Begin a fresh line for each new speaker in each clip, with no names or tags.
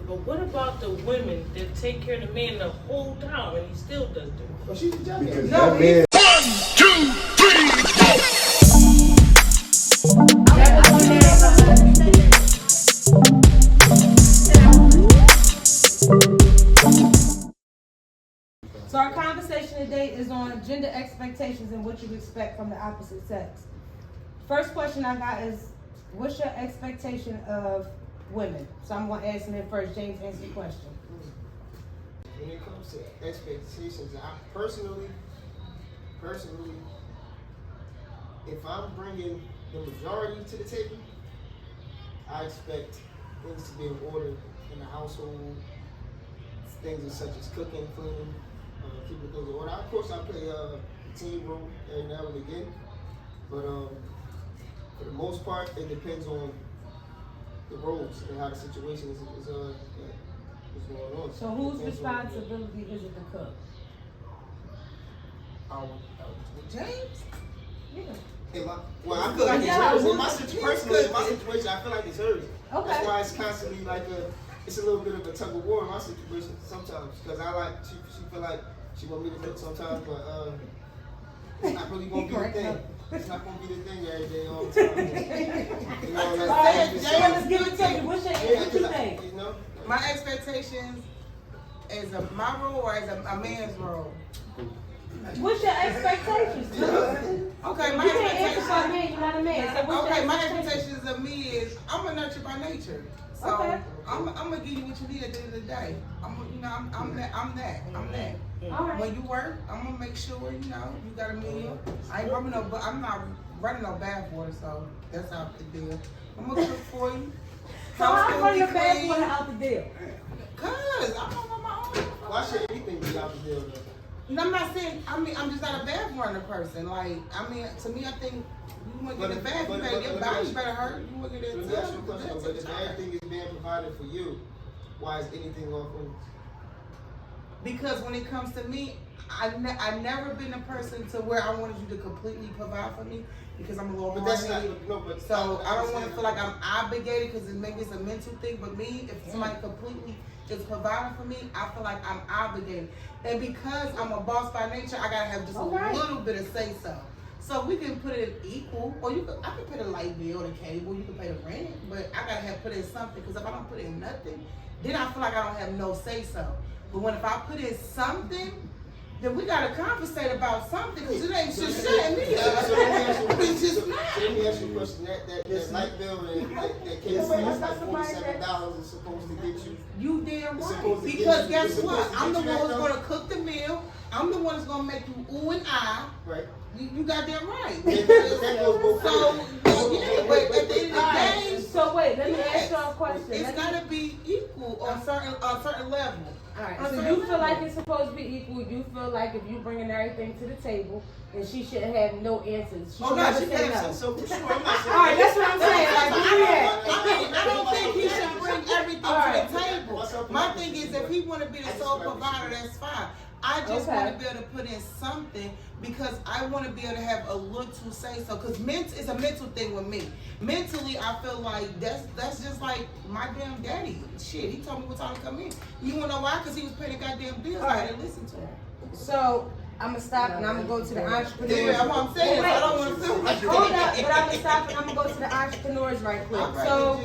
But what about the women that take care of the man the whole time and he still does it?
Well, she's a jackass.
Because
No,
that man.
So our conversation today is on gender expectations and what you expect from the opposite sex. First question I got is, what's your expectation of women? So I'm going to ask them first. James, answer the question.
When it comes to expectations, I personally, if I'm bringing the majority to the table, I expect things to be in order in the household. Things such as cooking, cleaning, keeping things in order. Of course, I play a team role every now and again, but for the most part, it depends on the roles and how the situation is going on.
So whose responsibility is it to cook?
James?
Yeah.
I feel like it's hers. In my situation, I feel like it's hers.
Okay.
That's why it's constantly like it's a little bit of a tug of war in my situation sometimes. Because she feel like she want me to cook sometimes, but it's not really going to be the thing. It's not going to be the thing every day, all the time. You know,
All right, let's give it to you. What's your what you think?
You know?
My expectations is my role or as a man's role?
What's your expectations?
Okay, my
You can't answer for a
expectations.
man, you're not a man. So what's
Okay,
your
my expectations of me is I'm a nurture by nature. So
Okay.
I'm gonna give you what you need at the end of the day. I'm that.
All right.
When you work, I'm gonna make sure you got a meal. I ain't rubbing but I'm not running no bath water, so that's out the deal. I'm gonna cook for you.
So how
House
come your
will be
bad
clean.
water out the deal?
Cause I'm on my own.
Why should anything be out the deal though?
No, I'm not saying. I'm just not a bath runner person. Like, to me, I think you want to get a bath, your body better hurt. You want to get
Let me ask you a question, but if everything is being provided for you, why is anything off limits?
Because when it comes to me, I've never been a person to where I wanted you to completely provide for me because I'm a little
But that's not,
hard-headed.
no, but
So I don't want to feel like I'm obligated because maybe it's a mental thing. But me, if somebody completely is providing for me, I feel like I'm obligated. And because I'm a boss by nature, I gotta have just a little bit of say so. So we can put it equal, or I can put a light bill, the cable, you can pay the rent, but I gotta put in something because if I don't put in nothing, then I feel like I don't have no say so. But if I put in something, then we gotta conversate about something because it ain't just shutting me up.
So let me
It's just
ask you a question. That light bill that came that's like $47 is supposed to get you.
You damn
It's
right.
supposed to
Because
get you-
guess
it's
what?
supposed to
I'm the
get
one
you
who's
that
gonna cook the meal. I'm the one that's gonna make you ooh and ah.
Right.
You got that right.
That goes both
So
ways.
yeah, but at the end of the day,
So wait, let me
yes,
ask y'all a question.
it's gotta be equal on a certain level.
Alright,
On a
so
certain
you feel like
level.
it's supposed to be equal. You feel like if you bringing everything to the table, and she should have no answers. She
Oh
should
no,
never
she
say
can
no.
so for sure. I'm not saying
Alright, that's what I'm saying. Like, where you at?
I don't think he should bring everything
Alright.
to the table. My thing is, if he want to be the sole provider, that's fine. I just
Okay.
want to be able to put in something because I want to be able to have a little say so. Because it's a mental thing with me. Mentally, I feel like that's just like my damn daddy. Shit, he told me what time to come in. You wanna know why? Because he was paying the goddamn bills. I had to listen to him.
So I'm gonna stop and I'm gonna go to the entrepreneurs.
Yeah, that's what I'm saying. I don't want to feel like
Hold up, but I'm gonna stop and I'm gonna go to the entrepreneurs right quick. So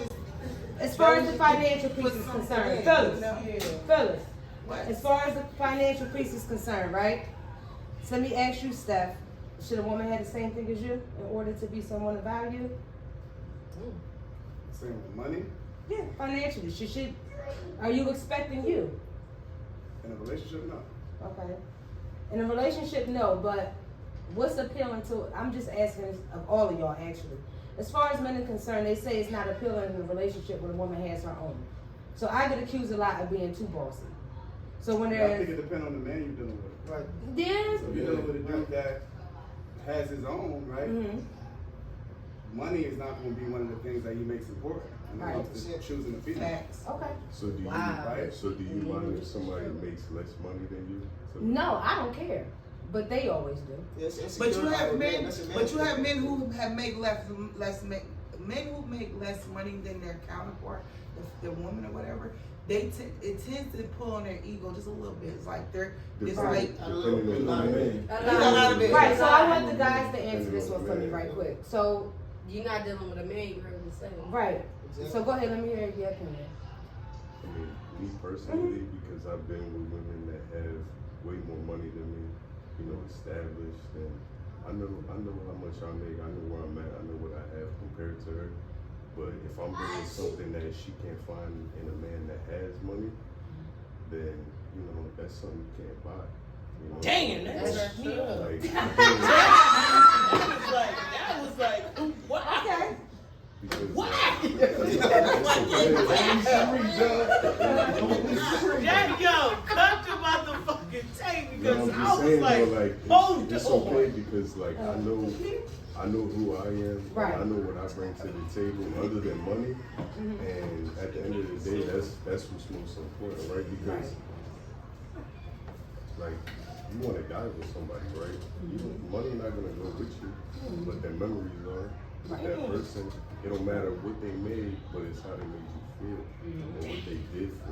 as far as the financial piece is concerned, Phyllis, as far as the financial piece is concerned, right? So let me ask you, Steph, should a woman have the same thing as you in order to be someone of value?
Same with money
Yeah, financially. Are you expecting you?
in a relationship, no.
Okay. In a relationship, no, but what's appealing to, I'm just asking of all of y'all actually. As far as men are concerned, they say it's not appealing in a relationship when a woman has her own. So I get accused a lot of being too bossy. So when
I think
there's,
it depends on the man you're dealing with.
Right.
yeah,
So if you're dealing with a dude that has his own, right?
mm-hmm.
Money is not going to be one of the things that he makes important. When it
Right.
comes to choosing a female.
Facts.
Okay.
So do you
Right?
so do you mind if somebody makes less money than you? So
No, I don't care, but they always do.
But you have men who have made men who make less money than their counterpart, the woman or whatever. it tends to pull on their ego just a little bit. It's like it's
Depending-
like
A little bit,
depending on the man.
a lot of it.
Right, so I want the guys to answer this one for me right quick. So,
You're not dealing with a man, you heard me say.
right, so go ahead, let me hear your opinion.
I mean, me personally, because I've been with women that have way more money than me, you know, established, and I know how much I make, I know where I'm at, I know what I have compared to her. But if I'm doing something that she can't find in a man that has money, then, you know, that's something you can't buy. You know?
Damn, that's
That's
me.
Like,
That was like, wow.
Okay.
because,
What? There you go. Cut the motherfucking tape
No,
because
I'm
I
just
was
saying
like,
though, like,
hold
it's
on.
okay because, like, I know who I am,
Right.
and I know what I bring to the table other than money, and at the end of the day, that's what's most important, right? Because, like, you want to die with somebody, right? Money not gonna go with you, but their memories are. With that person, it don't matter what they made, but it's how they made you feel and what they did for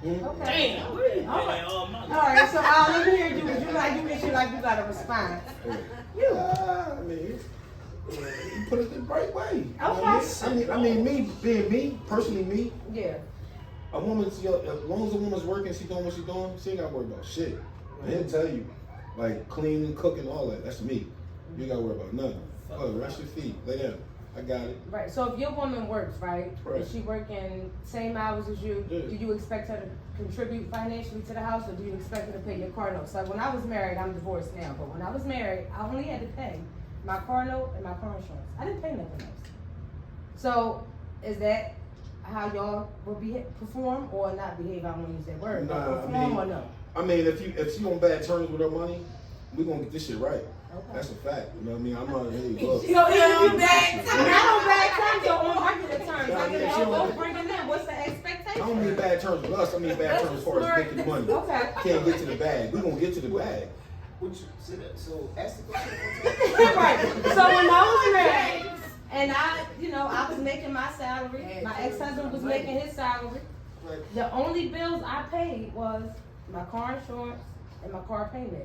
you.
Okay.
Damn, where you
All
been all my
right, so let me hear you. Would you like, you make sure like you got a response?
I mean, you put it the right way. You know what
Okay.
I mean, me being me, personally me,
Yeah.
a woman's, as long as a woman's working, she doing what she doing, she ain't got to worry about shit. I didn't tell you, like cleaning, cooking, all that. That's me. You got to worry about nothing. Oh, rest your feet, lay down. I got it.
Right. So if your woman works, right,
Right.
is she working same hours as you?
Yeah.
Do you expect her to contribute financially to the house, or do you expect her to pay your car notes? Like when I was married, I'm divorced now, but when I was married, I only had to pay my car note and my car insurance. I didn't pay nothing else. So is that how y'all will perform or not behave? I don't want to use that word. But
Nah, I
perform
mean-
or no?
I mean, if she on bad terms with her money, we gonna get this shit right.
Okay.
That's a fact. You know what I mean? I'm not, hey, look.
So if you bad, not on bad terms or on regular terms. Like if y'all both bringing in, what's the
I
expectation?
don't mean bad terms with us. I mean bad terms as far as making money.
Okay.
Can't get to the bag. We gonna get to the bag.
So ask the question.
Right. So when I was married, and I was making my salary, my ex-husband was making his salary.
Right.
The only bills I paid was my car insurance and my car payment.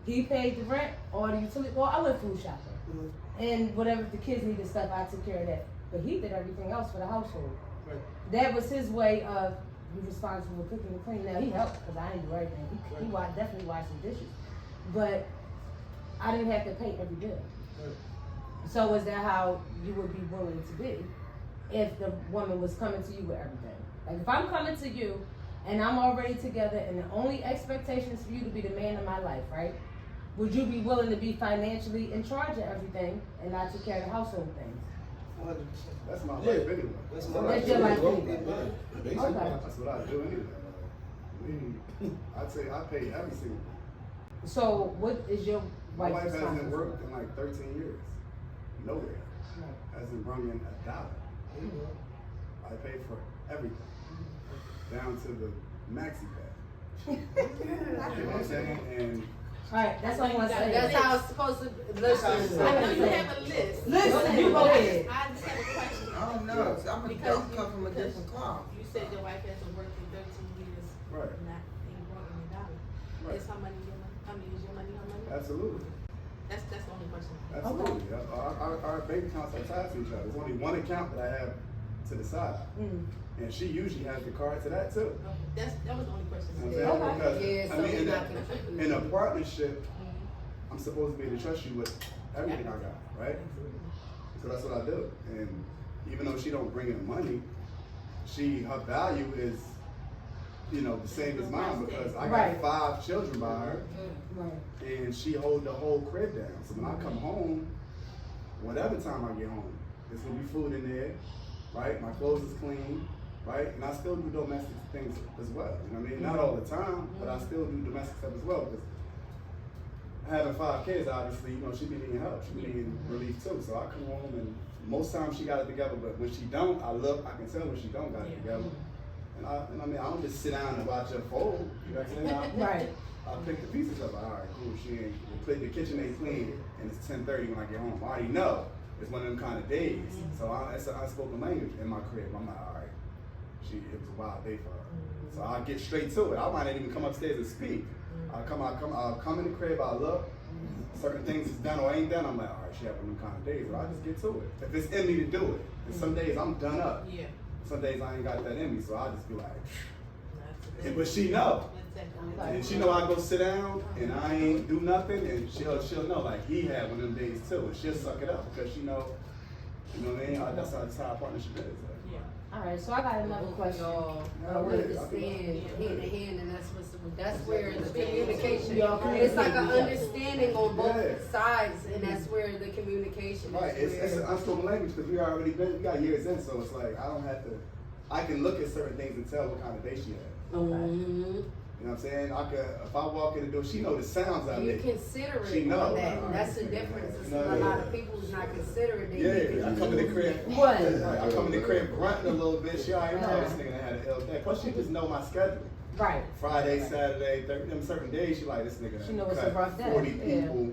He paid the rent or the utility. Well, I went food shopping, and whatever the kids needed stuff, I took care of that. But he did everything else for the household.
Right.
That was his way of you responsible for cooking and cleaning. Now he helped because I didn't do everything. He definitely washed the dishes, but I didn't have to pay every bill. So is that how you would be willing to be if the woman was coming to you with everything? Like if I'm coming to you and I'm already together and the only expectation is for you to be the man of my life, right? Would you be willing to be financially in charge of everything and not take care of the household things?
100%.
That's my life
Yeah.
anyway.
That's
That's
my
That's your life anyway.
Yeah, basically.
Okay.
That's what I do anyway. I'd say I pay every single.
So what is your
My
wife's
wife hasn't
responsibility?
worked in like 13 years. Nowhere. Hasn't brought in a dollar. I pay for everything. Down to the maxi pad. You know what I'm saying? And
Alright, that's all I want to say.
That's how it's supposed to, listen, I know you have a list.
Listen, you go ahead.
I just have a question.
I don't know. I'm
Because
gonna come from a different cloth.
You said your wife hasn't worked in 13 years.
Right.
Ain't brought in a dollar.
Right.
Is her money your money? I mean, is your money her money?
absolutely.
That's the only question.
Absolutely. Our bank accounts are tied to each other. There's only one account that I have to the side. And she usually has the card to that too.
Okay. That was the only question.
You know what I'm saying?
Yeah,
Because,
so
I mean,
you're not contributing.
in a partnership, I'm supposed to be able to trust you with everything I got, right? So that's what I do. And even though she don't bring in money, her value is, the same as mine because I got
Right.
5 children by her,
Right.
and she hold the whole crib down. So when I come home, whatever time I get home, there's gonna be food in there, right? My clothes is clean, right? And I still do domestic things as well. You know what I mean? Not all the time, but I still do domestic stuff as well because having 5 kids, obviously, she be needing help. She be needing relief too. So I come home and most times she got it together, but when she don't, I can tell when she don't got it together. And I don't just sit down and watch her fold. You know what I'm saying?
Right.
I pick the pieces up. All right, cool. The kitchen ain't clean, and it's 10:30 when I get home. I already know it's one of them kind of days. So I spoke the language in my crib. I'm like, all right, it was a wild day for her. So I get straight to it. I might not even come upstairs and speak. I'll come in the crib, I'll look, certain things is done or ain't done, I'm like, all right, she having them kind of days, but I just get to it. If it's in me to do it. And some days I'm done up.
Yeah.
Some days I ain't got that in me, so I'll just be like, but she know. And she know I go sit down and I ain't do nothing, and she'll know like he had one of them days too, and she'll suck it up because she know, you know what I mean? That's how our partnership is.
All right, so I got another question.
We understand hand in hand, and that's where the communication. It's like an understanding on both sides, and that's where the communication
Right,
is.
it's an unspoken language because we got years in, so it's like I can look at certain things and tell what kind of day she had.
Mm-hmm.
You know what I'm saying? If I walk in the door, she know the sounds I
You
make.
consider
She
it
know.
on that. That's the difference.
You know,
A lot of people is not considerate.
Yeah, I come in the crib.
What?
I come in the crib grunting a little bit. She already know this nigga had an ill day. Plus, she just know my schedule.
Right.
Friday, Saturday, certain days, she like this nigga.
She know it's a
cut
rough day.
40 people.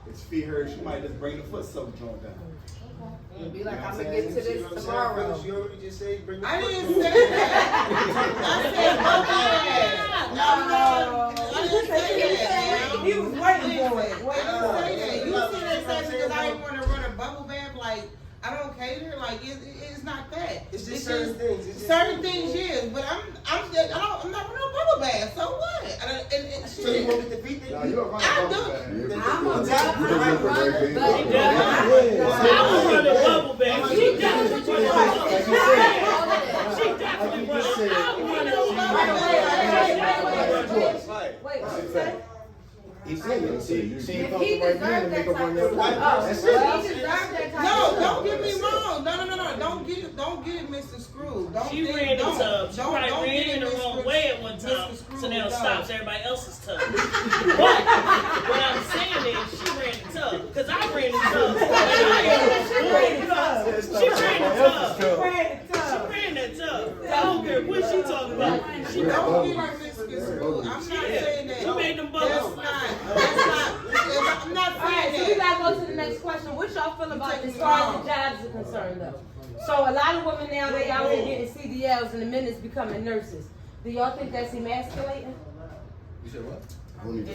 It's feed her. She might just bring the foot soak joint down.
And be like,
You know
I'm
what
gonna
I'm
get to
See
this
what I'm saying,
tomorrow.
fellas? You already just said bring the
I
foot
didn't
soak.
say that. I said I didn't say that.
He was waiting for it.
I didn't say that. You said that because I didn't want to run a bubble bath. Like I don't cater. Like it's not that.
It's just certain things. It's just
Certain things, yes. But I'm not running a bubble bath. So what?
So you want me to beat
Nah,
the
you a running
I
bubble
do.
bath.
I'm a run, but
I was running bubble bath. She definitely was running
Like
bubble
you said,
bath. She
like
definitely
you
was
just said.
Right.
Wait, what you say?
He said it. She ain't felt
he
the right
deserved
man to make her
that
run
type
that
of
way.
stuff.
That's
Well,
it.
he deserved that type
No,
of
don't get me wrong. No. Don't get it, Mr. Screw. Don't
She
think-
ran the
don't-
tub. She
don't-
probably
don't
ran
get
in the
it,
wrong
Mr.
way at one time.
Mr. Screw,
So now it
no.
stops everybody else's tub. But what I'm saying is she ran the tub. Because I ran the tub. She ran the tub. She ran the tub. She ran that tub. I don't care what she talking about. She
Don't get it, Mr. Screw. I'm not saying that.
She made them
That's
bubbles.
not. I'm not
All right, so we
saying that.
gotta go to the next question. What y'all feel about as far as the jobs are concerned, though? So a lot of women now they out here getting CDLs, and the men is becoming nurses. Do y'all think that's emasculating?
You said what?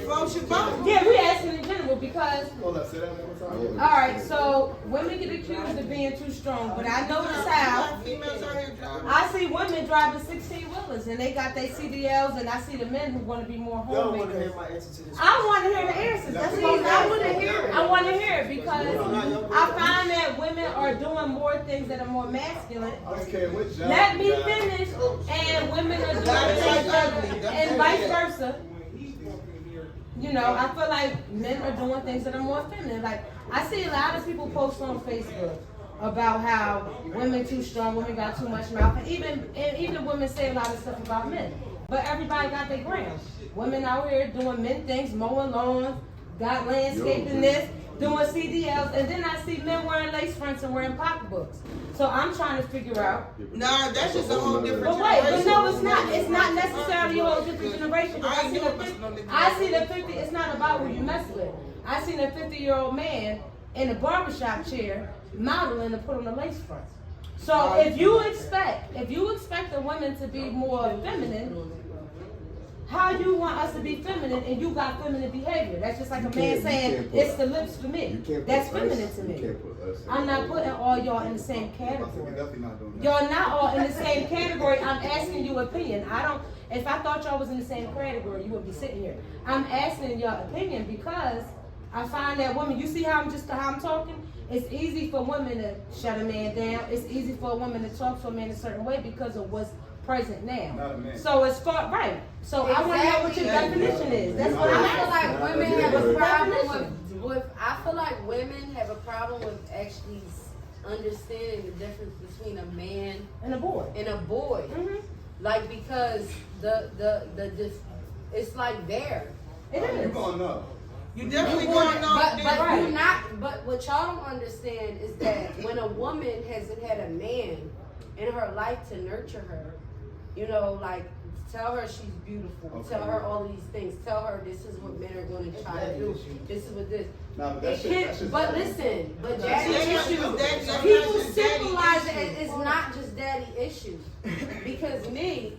Folks, you vote.
Yeah, we asking in general because.
Hold up, say that one more time.
All right, so women get accused of being too strong, but I notice how
Females out here driving.
I see women driving 16-wheelers and they got their CDLs, and I see the men who want to be more
Y'all want to hear
homemakers.
my answer to this?
I want to hear the answers. That's what I want to hear. I want to hear it because I find that women are doing more things that are more masculine.
I don't care what job.
Let me
you got.
finish, and women are doing things that, and vice versa. You know, I feel like men are doing things that are more feminine. Like, I see a lot of people post on Facebook about how women too strong, women got too much mouth, and even women say a lot of stuff about men. But everybody got their ground. Women out here doing men things, mowing lawns, got landscaping this, doing CDLs, and then I see men wearing lace fronts and wearing pocketbooks. So I'm trying to figure out.
Nah, that's just a whole different
But wait, but
generation.
no, it's not. It's not necessarily a whole different generation.
I
I
ain't
see
doing
the
this no different
50. It's not about who you mess with. I seen a 50-year-old man in a barbershop chair modeling to put on a lace front. So if you expect a woman to be more feminine, how you want us to be feminine and you got feminine behavior? That's just like a man saying it's the lips for me. That's feminine to me. I'm not putting all y'all in the same
You're
category.
definitely not doing that.
Y'all not all in the same category. I'm asking you opinion. If I thought y'all was in the same category, you wouldn't be sitting here. I'm asking your opinion because I find that women, you see how I'm talking? It's easy for women to shut a man down. It's easy for a woman to talk to a man a certain way because of what's present now.
Not a man.
So it's right. So I want to know what your definition is. That's what
I
I'm
feel
asking.
like women have a problem
Definition.
with. I feel like women have a problem with actually understanding the difference between a man
And a boy.
and a boy.
Mm-hmm.
Like because it's like there.
It
You're
is.
gonna know.
You definitely going to know.
But you not. But what y'all don't understand is that when a woman hasn't had a man in her life to nurture her, you know, like Tell her she's beautiful.
Okay.
Tell her all these things. Tell her this is what men are going to try to do. This is what this.
Nah, but
It
that shit,
can't,
that shit's
but
daddy.
listen, but
That's
daddy
daddy
issues.
issues.
People
That's daddy
symbolize it.
issues.
It's not just daddy issues. Because me,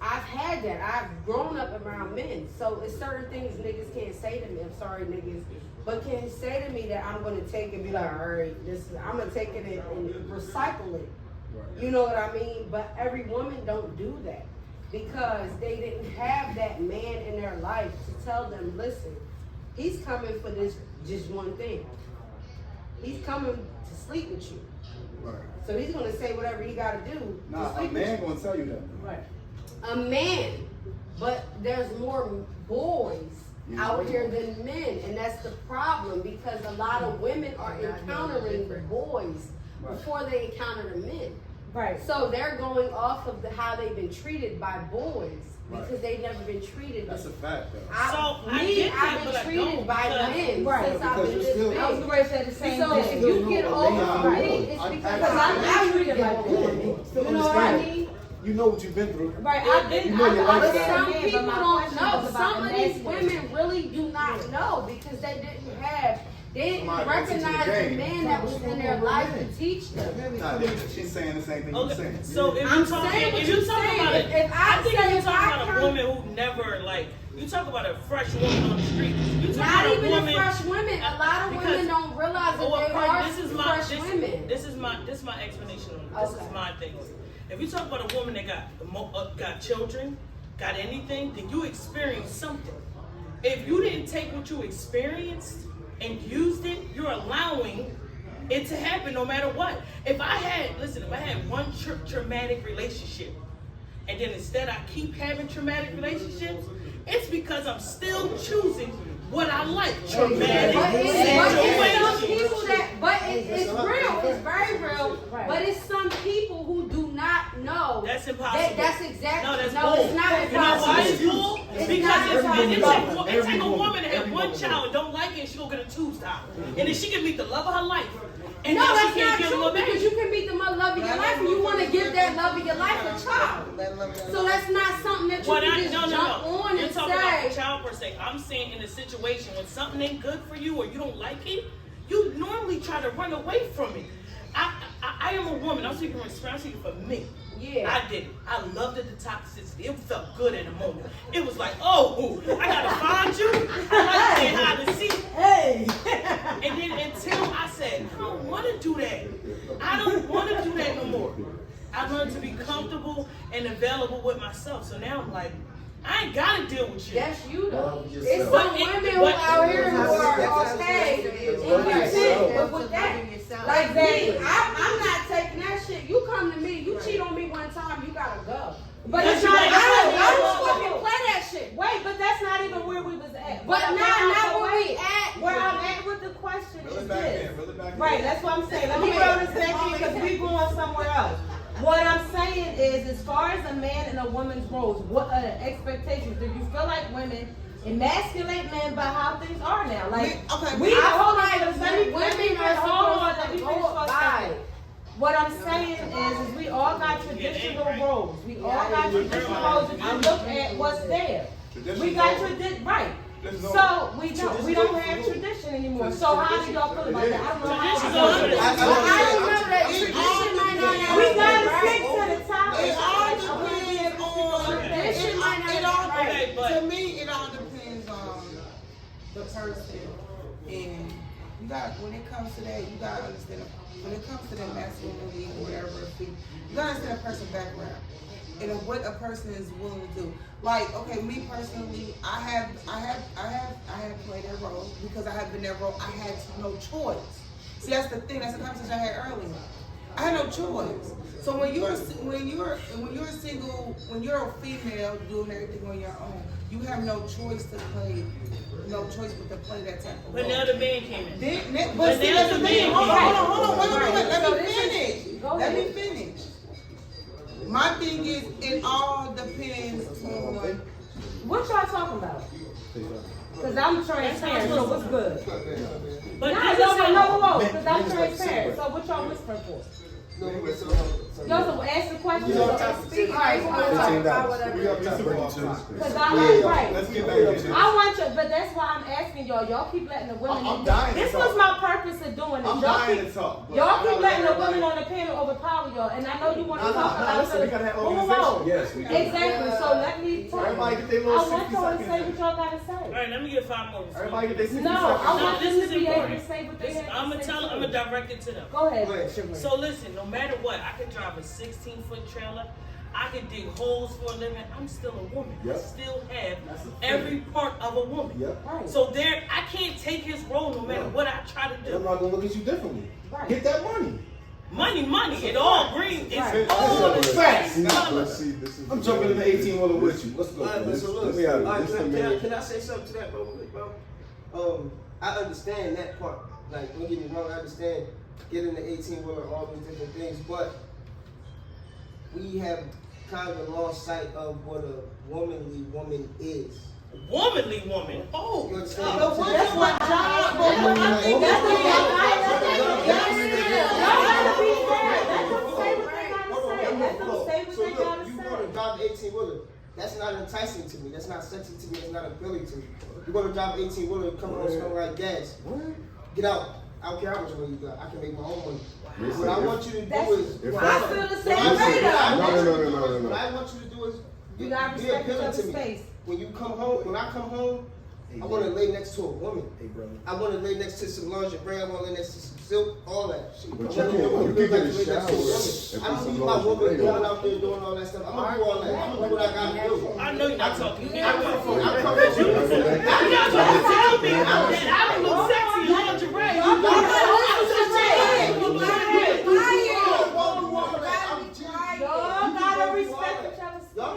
I've had that. I've grown up around men. So it's certain things niggas can't say to me. I'm sorry, niggas. But can say to me that I'm gonna take and be like, all right, I'm gonna take it and recycle it.
Right.
You know what I mean? But every woman don't do that because they didn't have that man in their life to tell them, listen, he's coming for this just one thing. He's coming to sleep with you.
Right.
So he's gonna say whatever he gotta do
Nah,
to
a
sleep with
man
you.
gonna tell you that.
Right. A man, but there's more boys out here than men, and that's the problem because a lot of women are encountering the boys before they encounter the men.
Right.
So they're going off of how they've been treated by boys because they've never been treated.
That's a fact, though.
I've been treated by men
Right.
since I've been this big.
I was going to say the same
So
thing.
if you get over me, it's because I'm treated like a woman.
Still
You know what I
understand.
mean?
You know what you've been through.
Right, I've been,
You know your
I've
lifestyle.
been
Some
men,
people
but my
don't
question
know.
was about
Some of these
emasculating.
women really do not know because they didn't
Somebody went into the
recognize the
game.
man that was in their life to teach them.
Nah, she's saying the same thing you're
Okay,
saying.
so if
I'm
you talking,
saying what
if you
you're
talking
saying.
about it,
If I
think
say
if you
if
talking
I
about a
come-
woman who never like, you talk about a fresh woman on the street. You talking
Not
about
even
a woman.
the fresh women. A lot of
because-
women don't realize that
Oh,
they
well,
are
this is my
fresh women.
this is my explanation on it. This
Okay.
is my thing. If you talk about a woman that got children, got anything, then you experienced something. If you didn't take what you experienced and used it, you're allowing it to happen no matter what. If I had one traumatic relationship, and then instead I keep having traumatic relationships, it's because I'm still choosing what I like. Traumatic
But it's some
situations.
people it's real. It's very real. But it's some people who do not know.
That's impossible.
That's exactly.
No, that's
no,
bull.
it's not
You know why it's
impossible.
bull?
It's
Because
not impossible.
it take a woman to have one child and don't like it, and she go get a tube style. And then she can meet the love of her life. And
No,
then
that's
she
not
can't give
true
him a
because
baby.
you can meet the love of your life and you want to give that love of your life a child. So that's not something that you can just jump on
You're
and
talking about the
say.
child per se. I'm saying in a situation when something ain't good for you or you don't like it, you normally try to run away from it. I am a woman. I'm speaking from experience. I'm speaking for me.
Yeah.
I did it. I loved the toxicity. It felt good in the moment. It was like, oh, I gotta find you. I like to get hide and seek.
Hey!
And then until I said, I don't want to do that. I don't want to do that no more. I learned to be comfortable and available with myself. So now I'm like, I ain't gotta deal with you.
That's you though.
Love
It's
yourself.
some women who out here who are okay
Love
and
yourself.
content with that. Like me, I'm not taking that shit. You come to me, you cheat on me one time, you gotta go.
But
Yes,
it's
you
not,
right.
I don't fucking play that shit.
Wait, but that's not even where we was at.
But not where we at.
Where I'm at with the question
Reel
is
it back
this.
in, reel it back in.
Right, that's what I'm saying. Let me reel this back in because we going somewhere else. What I'm saying is, as far as a man and a woman's roles, what expectations? Do you feel like women emasculate men by how things are now? Like,
Okay,
we
I
hold
feel
on,
like women are supposed to go by.
What I'm saying is we all got traditional roles. We all got traditional roles. If you look at what's there, we got right. So we don't have tradition anymore. So how do y'all feel about that? I don't know how.
I remember that tradition might not have
We
been
gotta
right.
stick to the topic.
It all depends on.
Tradition might not
It
have
all
been right.
Okay, but
to me, it all depends on the person, and you got when it comes to that, you gotta understand. When it comes to that masculinity or whatever, you gotta understand a person's background and what a person is willing to do. Like, okay, me personally, I have played that role because I have been that role. I had no choice. See, that's the thing. That's the conversation I had earlier. I had no choice. So when you're a single, when you're a female doing everything on your own, you have no choice to play, no choice but to play that type of role.
But now the man came in.
But see, that's the thing. Hold on. Wait.
So
Let me
this is-
finish.
go
Let me
ahead.
finish. My thing is, it all depends on.
What y'all talking about? Because I'm transparent, so what's good?
But
No,
this is how-
because I'm transparent. So what y'all whispering for?
No, so tell you.
Joseph, ask the question.
We on topic.
Alright,
$15.
We on
Mr.
topic.
Barbecue.
Cause right.
Let's get back to this.
I want you, but that's why I'm asking y'all. Y'all keep letting the women.
I'm dying to
This
talk.
was my purpose of doing this.
I'm
Y'all
dying
keep,
to talk. but
y'all
I
keep
gotta
letting the
let
women
everybody-
on the panel overpower y'all, and I know you want to
No,
talk
no,
about
listen, we gotta have
Move
organization.
on.
Yes, we do.
Exactly. So let me talk.
Everybody get their
I
little
want
60
y'all to say
seconds.
what y'all gotta
All
say.
right, let me get 5 more.
Everybody get their 60
No,
seconds.
I want
this
them
is
to be able to
important.
say what they
Listen,
have
I'm
to
gonna
say.
tell. I'm gonna direct it to them.
Go ahead.
Go ahead, Shimmer.
So listen, no matter what, I can drive a 16-foot trailer. I can dig holes for a living. I'm still a woman.
Yep.
I still have
That's a fact.
every part of a woman.
Yep.
Right.
So there, I can't take his role no matter
No.
what I try to
And
do.
I'm not gonna look at you differently.
Right.
Get that money.
Money. It all green. It's
Right.
all the
Facts.
same color.
Let's see, this is
I'm jumping in the 18-wheeler with you. Let's go.
Alright, but
Let's-
so look,
let me have it.
alright,
This the
can
man.
I say something to that, bro? I understand that part. Like, don't get me wrong, I understand getting the 18-wheeler, all these different things, but we have kind of lost sight of what a womanly woman is.
Womanly woman. Oh,
You understand?
But that's what John. But what I think
That's
that's
Y'all gotta be fair. Let them say what they gotta
Hold on,
say. Let them
hold on.
say what
So
they
look,
gotta
you
say.
want to drive an 18-wheeler. That's not enticing to me. That's not sexy to me. That's not appealing to me. You're going to drive an 18-wheeler, come on, smell like gas. Get out. I don't care how much money you got. I can make my own money.
Listen,
What I
if-
want you to do
That's-
is...
if
what
I
I-
feel the
what
same
I-
way,
what I
though.
want you to do
No.
is- What I want you to do is...
You gotta
be
respect each
appealing
other's
to me.
space.
When you come home, when I come home, I want to lay next to a woman.
Hey, brother.
I want to lay next to some lingerie. I want to lay next to some silk, all that.
But
I
you
wanna
can't-
know
you
what it
can't
feels like
get
to
a
lay next to a
shower
woman.
and
I
put
don't
some
need my woman
lingerie
going
on.
out there doing all that stuff. I'm gonna do all that. I'm gonna do what I gotta do.
I know you're not talking. You
I come
know
from.
what?
I come
You
from.
tell me that I don't look sexy in lingerie.
Y'all gotta listen to Y'all gotta respect each other's space.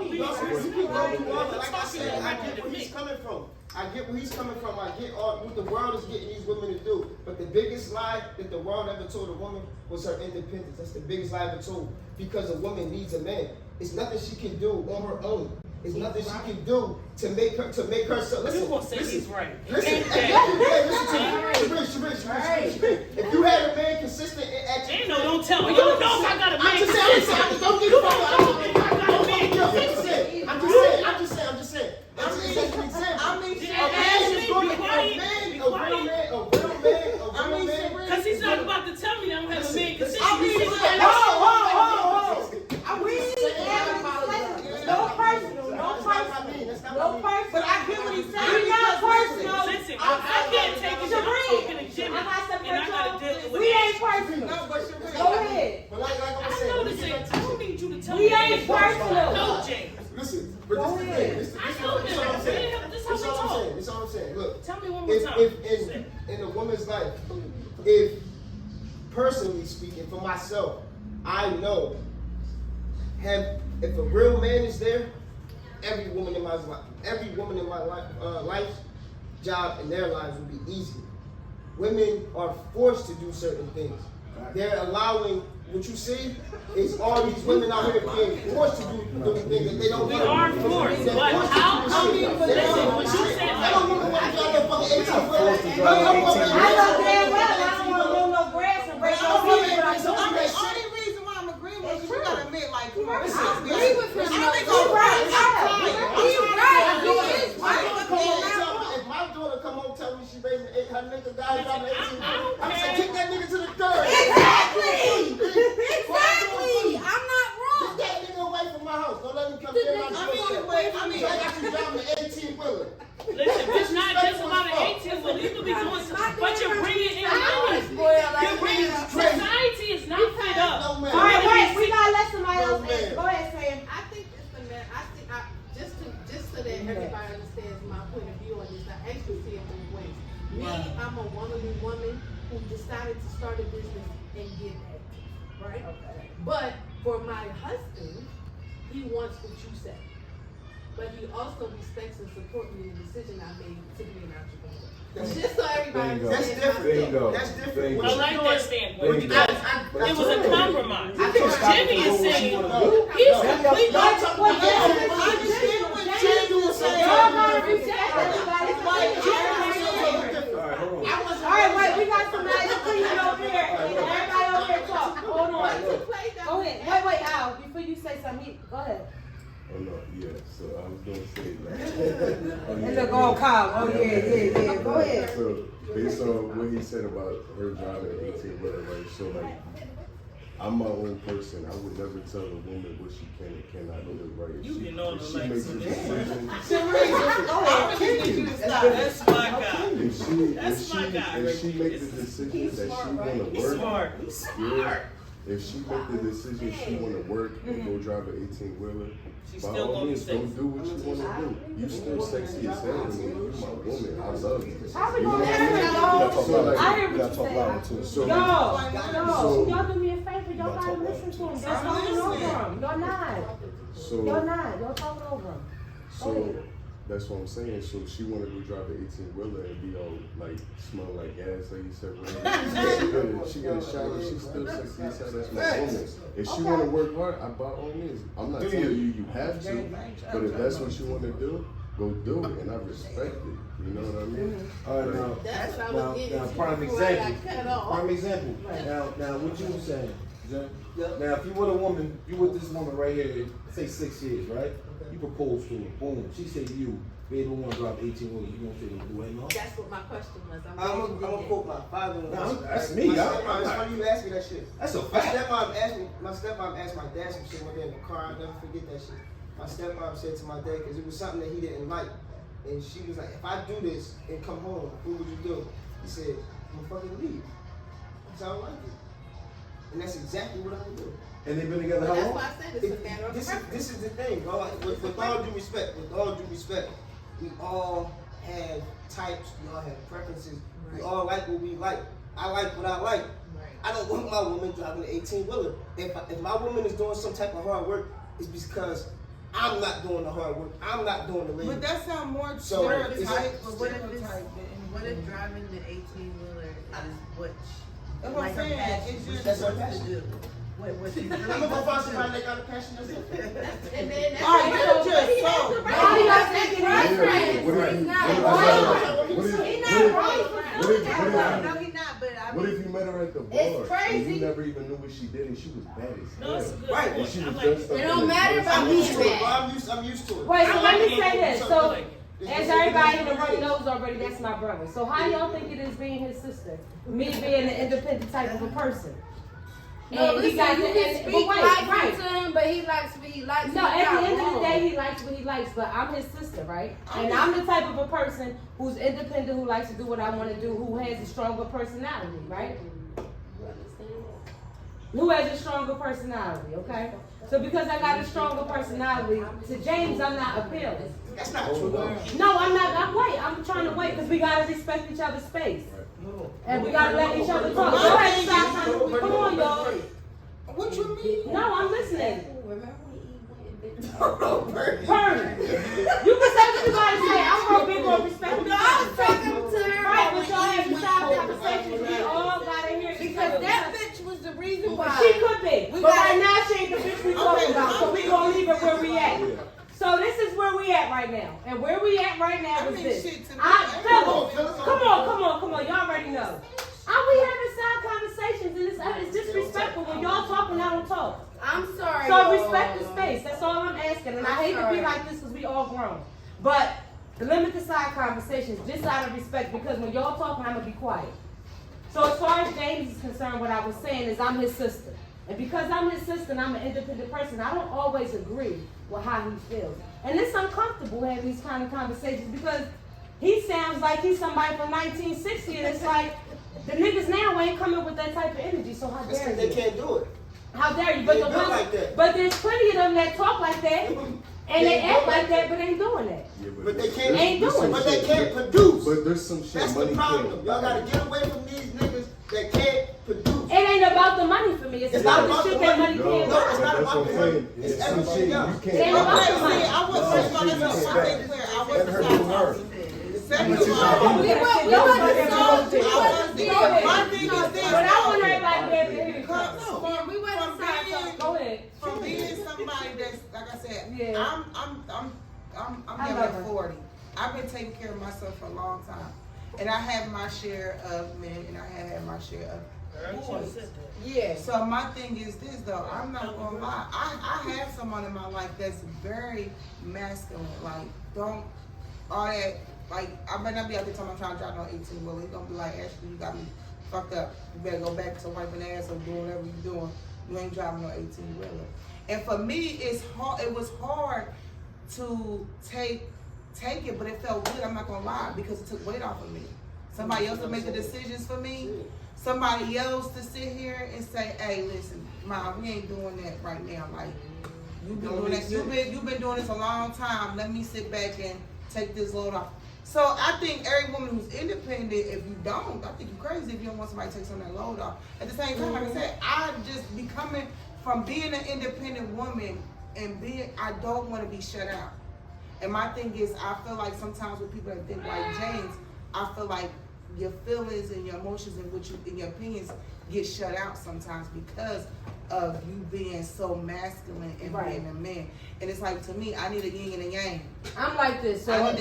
Like I said, I get where he's coming from. I get where he's coming from. I get what the world is getting these women to do. But the biggest lie that the world ever told a woman was her independence. That's the biggest lie ever told. Because a woman needs a man. It's nothing she can do on her own. It's nothing she can do to make her so. Listen,
You gonna say
listen,
he's right?
Listen,
Ain't
listen to me. Shabir. If you had a man consistent in action,
Ain't no, don't tell me. You know if I got a man.
I'm just saying, don't get
You
me wrong.
don't know if I got a man.
I'm just saying. It's an example.
I mean,
A man is going to a real man.
Cause he's not about to tell me that I don't have a man. Cause
I mean,
No personal, no
That's not what I
personal.
mean. That's not
No
what I mean.
personal.
But I get what he's saying.
We're not personal.
listen, I can't take it. I'm talking to Jimmy,
I got some
and I gotta deal with
We ain't
it.
personal.
No, but Shabir.
Go ahead.
But like I
I
was saying,
know
let me
this
get
ain't.
back
I
to
don't need you to tell
We
me.
ain't personal.
No, James.
Listen, but this is the thing. This
I
is
know
what
that.
I'm saying.
This
This
is
is
how we
all I'm
talk.
saying. This is all I'm saying. Look.
Tell me one more
If
time.
in a woman's life, if personally speaking for myself, I know if a real man is there, every woman in my life job in their lives will be easy. Women are forced to do certain things. They're allowing what you see is all these women out here being forced to do things that they don't
We
want.
are forced,
They're
but
forced to
how
do
come?
shit.
Listen, what you said.
I don't want to drive no fucking 18-wheeler.
I know damn well I don't want to mow no grass and break no feet, but I'm doing
I mean,
that
the
shit.
only reason why I'm agreeing with you, you gotta admit, like, come on,
I
this is
agree with him.
I think
He's right. He's right. He is
My
right.
daughter come home and tell me, if my daughter come home and tell me she raising her nigga guy driving 18, I'm saying kick that nigga to the curb.
Exactly. I'm not
Get
wrong.
that nigga away from my house. Don't let him come near my doorstep. I got you driving an 18-wheeler.
Listen, it's not just about an 18 wheel. You could be doing something, but you're bringing in women. You're bringing society is not fed up.
No man.
All right, wait. We gotta let somebody else
No, man.
answer. Go ahead, Sam.
I think it's the man. Just so that everybody understands my point of view on this, I actually see it both ways. Me, I'm a womanly woman who decided to start a business and get active, right? Okay. But for my husband, he wants what you say, but he also respects and supports me in the decision I made to be an entrepreneur. Just so everybody
There you go.
That's
understands
different.
my
There you go.
That's different.
There you
What
I
go.
like that standpoint
There you go.
because it was a compromise.
I
Because
can't
Jimmy is saying
No.
he's completely.
Y'all talking
What
about
James
that.
is
understand what James is saying.
Y'all gotta respect everybody's
Like,
opinion.
All right, hold on.
All right, wait. We got somebody cleaning over here. And everybody over here talk. Hold on.
to play that.
Go ahead. Wait. something. Go ahead.
Oh no, yeah. So I was gonna say like.
And look on Kyle. Oh yeah. Go ahead.
So based on what he said about her driving an 18-wheeler, right? So like, I'm my own person. I would never tell a woman what she can and cannot do. Right?
You can know
if
the
she makes a decision.
That's my guy.
If she makes the decision that she wanna work,
He's smart.
if she make the decision she wanna work and go drive an 18-wheeler,
She's
by
still
all
gonna be
means, go
safe.
do what you wanna do. You still sexy as hell to me. You my woman. I love you.
How we
You know
gonna
what I
ever
mean?
go?
So like,
I hear
You
what
gotta
you
talk louder
saying.
too.
so
Y'all do me a favor. Y'all gotta listen to him. Y'all talking over him. Y'all not. Y'all not. Y'all talking over him.
So that's what I'm saying. So she wanna go drive an 18-wheeler and be all like smell like gas, like you said. Whatever. She get a shower. She's still sexy as hell. That's my woman. If she wanna work hard, by all means. I'm not telling you have to, but if that's what you wanna do, go do it, and I respect it. You know what I mean?
All right, now,
That's what I was getting
now,
to
prime
before I
example.
got cut off.
Prime example. Now, what you were saying, Jen? Now, if you with a woman, you with this woman right here, say 6 years, right? You propose to her, boom. She say to you, baby, I want to drive 18-wheeler. You gonna say, do it, no?
That's what my question was.
I'm gonna quote my father.
That's me.
It's funny you ask me that shit.
That's a
My
fact.
stepmom asked my dad some shit one day in the car. I'll never forget that shit. My stepmom said to my dad, because it was something that he didn't like. And she was like, if I do this and come home, what would you do? He said, I'm gonna fucking leave. Because I don't like it. And that's exactly what I would do.
And they've been together how
That's
long?
why I said it's a matter of preference.
This is the thing, bro. With all due respect, we all have types, we all have preferences, we all like what we like. I like what I like. I don't want my woman driving an 18-wheeler. If my woman is doing some type of hard work, it's because I'm not doing the hard work. I'm not doing the labor.
But that sounds more
So,
stereotype.
But what if driving the 18-wheeler is what
That's what I'm saying. It's just
That's her
to
passion.
do? What you
I'm gonna go find somebody that got a passion that's different.
And then that's
All right,
what
you just
he has
so-
the right.
Why
He
y'all
has
thinking
the right.
that's
What if-
He's not
what if-
right.
what if-
He's
what
not
if-
right for
what
doing
if-
that.
what
No, he's not, but I
What
mean,
if you met her at the bar
It's crazy.
and you never even knew what she did and she was bad as hell?
No, it's a good
Right.
And
point.
she
I
was
like
dressed
it.
up
It
in
don't
a
matter
dress.
about
I'm
being
used to it,
bad.
bro. I'm used to it.
Wait, so
I
let
like
me say
it.
this.
I
So,
like it.
as everybody in the room knows already, that's my brother. So how y'all think it is being his sister? Me being an independent type of a person.
No,
And he
listen,
got
you
the-
can
and-
speak
but wait,
life
right.
into him, but he likes what he likes.
No,
He's
at
not
the end of the
wrong.
day, he likes what he likes, but I'm his sister, right? And I'm the type of a person who's independent, who likes to do what I want to do, who has a stronger personality, right? Who has a stronger personality, okay? So because I got a stronger personality, to James, I'm not appealing.
That's not true.
No, I'm not. I'm trying to wait because we gotta respect each other's space, and we gotta let each other talk. Go ahead, stop. Come on, y'all.
What you mean?
No, I'm listening.
Perfect.
You can say what you gotta say. I'm gonna be more respectful.
No, I was talking to her
Right,
when
but y'all have
he
the
went
side
over.
conversations. We all gotta hear each
Because
other.
that bitch was the reason
But
why.
she could be.
We
But
gotta-
right now she ain't the bitch we talking about. So we gonna leave it where we at. So this is where we at right now. And where we at right now
I
is
mean,
this.
shit to me.
Philip, come on. Y'all already know. We having side conversations and it's disrespectful when y'all talking, I don't talk.
I'm sorry.
So
y'all.
respect the space. That's all I'm asking. And I hate to be like this because we all grown. But limit the side conversations just out of respect because when y'all talking, I'm gonna be quiet. So as far as James is concerned, what I was saying is I'm his sister. And because I'm his sister and I'm an independent person, I don't always agree with how he feels. And it's uncomfortable having these kind of conversations because he sounds like he's somebody from 1960 and it's like the niggas now ain't coming with that type of energy. So how
That's
dare
because
you?
they can't do it.
How dare you? But,
They
the
built
ones,
like that.
but there's plenty of them that talk like that and they act like that, but ain't doing that.
Yeah,
But they can't.
Ain't
there's
doing
some
But they
shit-
can't produce.
But there's some shit
That's the
money
problem.
can't.
Y'all gotta get away from these niggas that can't produce.
It ain't about the money for me. It's
It's
about
not
the
about
shit
the
that
money.
money can't
No,
buy.
it's not
that's
about
what
the
I'm
money.
saying.
It's
Some
everything
shit
else.
you
It ain't
can't
about
buy.
the money.
I wasn't
That's
trying to
what
make
she
something
said.
clear. I
Let
wasn't
her
trying
do her.
Second
But
of
you
all,
said-
We
my thing is this.
But I want everybody to be able to hear you.
We went
From being, go ahead.
from being somebody that's like I said,
Yeah.
I'm
I
nearly
love her.
40. I've been taking care of myself for a long time, and I have my share of men, and I have had my share of
Yeah.
So my thing is this though, I'm not gonna lie. I have someone in my life that's very masculine. Like, don't all that. Like, I might not be out there talking I'm trying to drive no 18-wheeler. He's gonna be like, Ashley, you got me fucked up. You better go back to wiping ass or doing whatever you're doing. You ain't driving no 18-wheeler. And for me, it's hard. It was hard to take it, but it felt good. I'm not gonna lie, because it took weight off of me. Somebody else to make the decisions for me. Somebody else to sit here and say, "Hey, listen, Mom, we ain't doing that right now. Like, you've been doing that. You've been doing this a long time. Let me sit back and take this load off." So I think every woman who's independent, if you don't, I think you're crazy if you don't want somebody to take some of that load off. At the same time, like I said, I just be coming from being an independent woman and I don't want to be shut out. And my thing is, I feel like sometimes with people that think like James, I feel like your feelings and your emotions and your opinions get shut out sometimes because of you being so masculine and being a man. And it's like, to me, I need a yin and a yang.
I'm like this. So I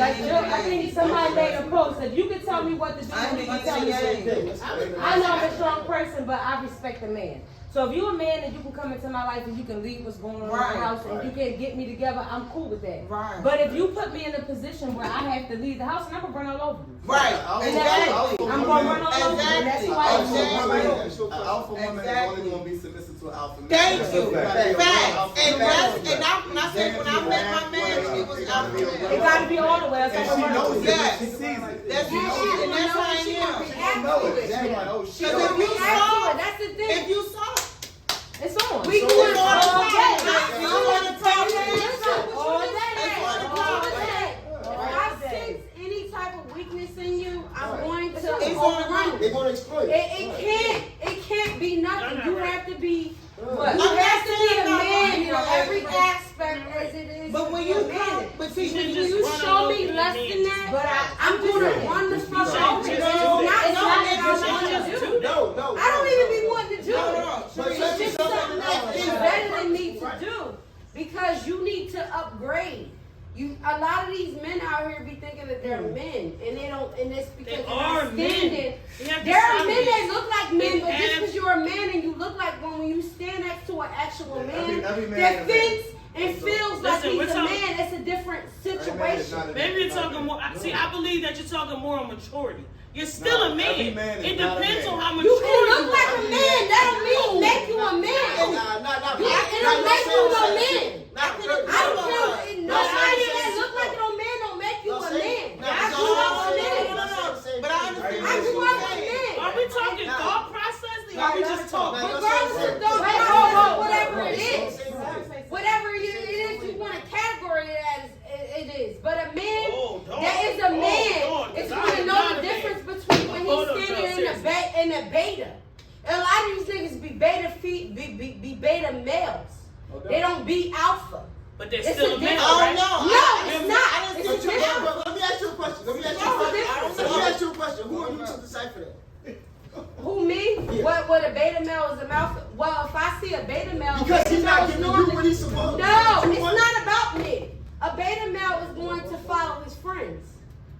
think somebody made a post. If you can tell me what to do, you can tell me what to do. I know I'm a strong person, but I respect a man. So if you're a man and you can come into my life and you can leave what's going on in my house and you can get me together, I'm cool with that.
Right.
But if you put me in a position where I have to leave the house, and I'm gonna run all over you.
Right.
Exactly. I'm gonna run all over you. And that's why
An alpha woman is only gonna be submissive to an alpha man.
Thank you. Facts. And I said when I met my man, he was alpha man.
it gotta be all the way.
And she knows it.
Yes.
She sees it.
That's who she is, and that's how I am.
She know it. She's like, oh shit.
Because if you saw,
That's the thing.
if you saw,
It's on.
we do it all the time.
You
You want to talk
all day.
If I sense any type of weakness in you, I'm going to
It's
overrun
They're
it.
gonna exploit
It can't be nothing. You have to be.
What?
You have to be a man in every aspect as it is.
But when you come, but see,
When you show me less than that, but I'm gonna run the fuck over it. It's not that I want to do.
No.
I don't even be wanting to do
No,
it.
no.
It's just something that is better than me to do, because you need to upgrade. A lot of these men out here be thinking that they're men, and they don't. And it's because
They
they're
are
not
men.
standing.
You have to
There are
stop
men
this.
that look like men, but just
have-
because you're a man and you look like one, when you stand next to an actual man
every man
that
is a man.
thinks and feels like
Listen,
he's
we're
a
talking-
man, it's a different situation.
Maybe you're talking more. See, I believe that you're talking more on maturity. You're still a man.
every man is
It
not a
depends
man.
on how
You
mature
can look
you
like
are.
a man. That don't mean make you a man. It don't make you a man. I don't care. Nobody that look like a man don't make you a man. I grew up a man.
But I understand.
I grew up a man.
Are we talking thought process? Or are we just talking?
Regardless of thought, whatever it is, whatever it is you want to category it as, it is. But a man that is a man is going to know the difference between when he's standing in a beta. And a lot of these niggas be beta males. They don't be alpha.
But they're
It's
still
a
a man,
difference.
right?
No, it's not. It's a difference.
Let me ask you a question. Let me ask you a question. Who are you to decipher that?
Who, me?
Yeah.
What a beta male is a alpha? Well, if I see a beta male,
Because
beta
he's not
male is
giving you
normally-
what he's supposed to.
No,
You
it's
want-
not about me. A beta male is going to follow his friends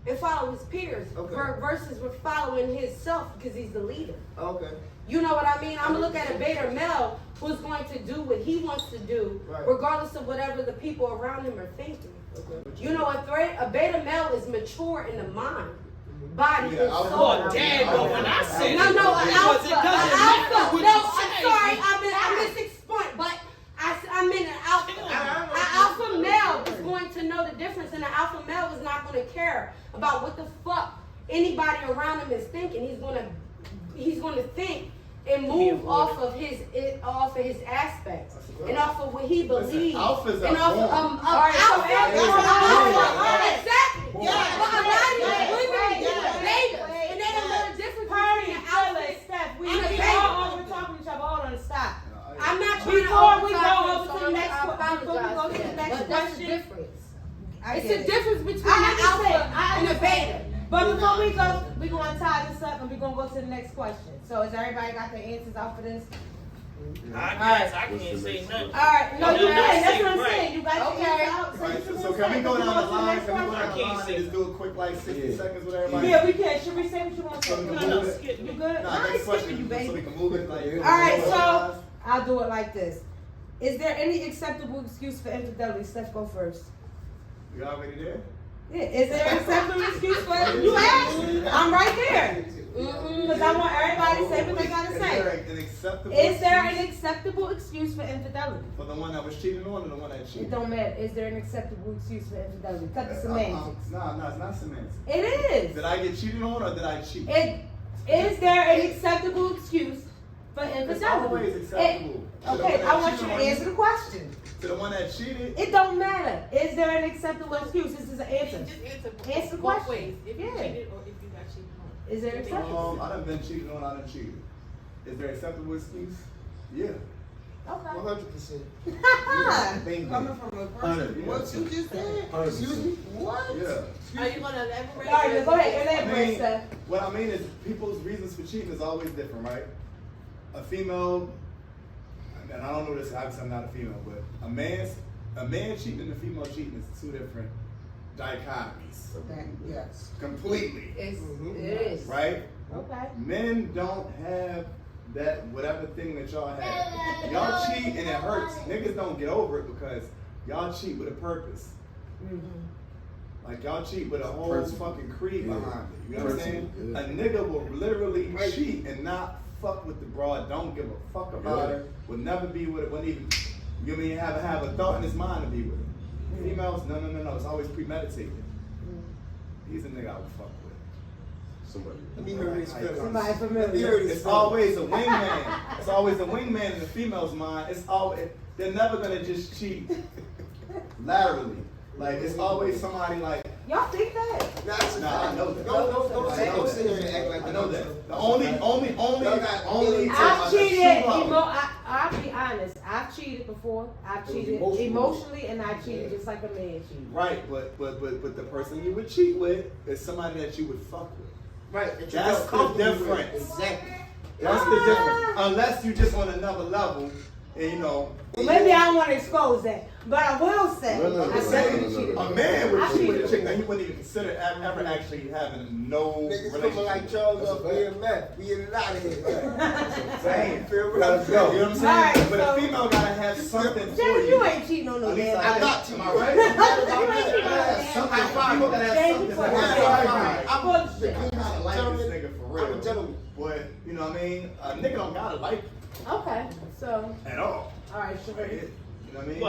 and follow his peers versus with following himself because he's the leader.
Okay.
You know what I mean? I'm gonna look at a beta male who's going to do what he wants to do, regardless of whatever the people around him are thinking.
Okay.
You know, a beta male is mature in the mind, body, and soul.
Oh, damn, but when I said
No,
it,
an
because
alpha.
it
An
doesn't
alpha.
matter what
No,
you
I'm
say.
sorry. I misexplained, but I meant an alpha. An alpha male is going to know the difference, and an alpha male is not going to care about what the fuck anybody around him is thinking. He's going to think and move off of his aspects and off of what he believes.
Alphas
and
are
off of
born.
exactly. Yeah. But a lot of these women are betas, and they don't know the difference between an alpha
We
and a
all
beta.
over talking to each other. Hold on, stop.
I'm not trying
Before
to
we go
overtalk
over to the
you,
next
so I
before we go to the
apologize,
next
but that's the
question.
difference.
I
It's
get
a
it.
difference between
I
an alpha
understand. I
and a
understand.
beta.
But before we go, we're going to tie this up and we're going to go to the next question. So has everybody got their answers out for this?
I guess I can't say nothing.
All right. No, you
Yeah,
can. That's
right.
what I'm saying. You got your
Okay.
answer out. So
Right,
you
so can we go down the line? Can we go down line and just do a quick like 60 seconds with everybody?
Yeah, we can. Should we say what you want to say?
No, skip
You
me.
good?
Nah,
I ain't
next question,
skipping you,
so we
baby.
can move it like.
All right, so I'll do it like this. Is there any acceptable excuse for infidelity? Steph, go first.
You already there?
Yeah, is there an acceptable excuse for it? You asked. I'm right there. Because I want everybody to say what they gotta
Is
say.
there an acceptable
Is there
excuse
an acceptable excuse for infidelity?
for the one that was cheating on or the one that
It
cheated?
don't matter. Is there an acceptable excuse for infidelity? Cut the semantics.
No, it's not semantics.
It is.
Did I get cheated on or did I cheat?
Is there an acceptable excuse for
It's
infidelity?
always acceptable.
Okay, I want you to answer the question.
To the one that cheated?
It don't matter. Is there an acceptable excuse? This is an answer.
Just answer
Answer the
both
question.
ways. If you
Yeah.
cheated or if you got cheated on.
Is there an acceptable?
I done been cheated on, I done cheated. Is there acceptable excuse? Yeah.
Okay.
100%.
Coming from a person, what you just said?
Excuse me?
What?
Yeah.
Are you gonna elaborate?
All right, go ahead.
I
Elaborate,
mean,
Steph.
what I mean is people's reasons for cheating is always different, right? A female, and I don't know this, obviously I'm not a female, but a man cheating and a female cheating is two different dichotomies.
Yes.
Completely.
It is.
Right?
Okay.
Men don't have that whatever thing that y'all have. Y'all cheat and it hurts. Niggas don't get over it because y'all cheat with a purpose. Like y'all cheat with a whole fucking creed behind it. You know what I'm saying?
Yeah.
A nigga will literally cheat and not fuck with the broad, don't give a fuck about her, will never be with it, wouldn't even, you mean have a thought in his mind to be with her. Females, no, it's always premeditated. He's a nigga I would fuck with.
Somebody.
Let me hear this.
Somebody familiar.
It's always a wingman. It's always a wingman in the female's mind. It's always, they're never gonna just cheat laterally. Like it's always somebody like.
Y'all think that?
Nah, I know that.
Don't sit here and act like
I
you
know
don't.
that. The only.
I've
to
cheated.
shoot up.
I'll be honest. I've cheated before. I've cheated emotionally, and I cheated just like a man cheated.
Right, but the person you would cheat with is somebody that you would fuck with.
Right.
That's the difference.
Exactly.
That's the difference. Unless you just on another level, and you know.
Well, maybe I don't want to expose that, but I will say
No.
I've definitely cheated.
A man would
I
cheat with
cheated.
a chick that he wouldn't even consider ever actually having no
Niggas coming
relationship.
like Charles up being mad. We in out of here.
Saying,
Feel me?
let's go. You know what I'm saying?
Alright,
But
so-
a female gotta have something for
James,
you.
you ain't cheating on no
At least
damn.
I
got to.
Am I right?
You ain't cheating on no damn.
Something. People gotta have
James,
something
you
for
fucking
you.
right.
I'm
Bullshit.
I kinda like this nigga for real.
I'm a gentleman.
But you know what I mean? A nigga don't gotta like you
Okay, so
at all.
all right,
Right?
Sheree.
You know what I mean?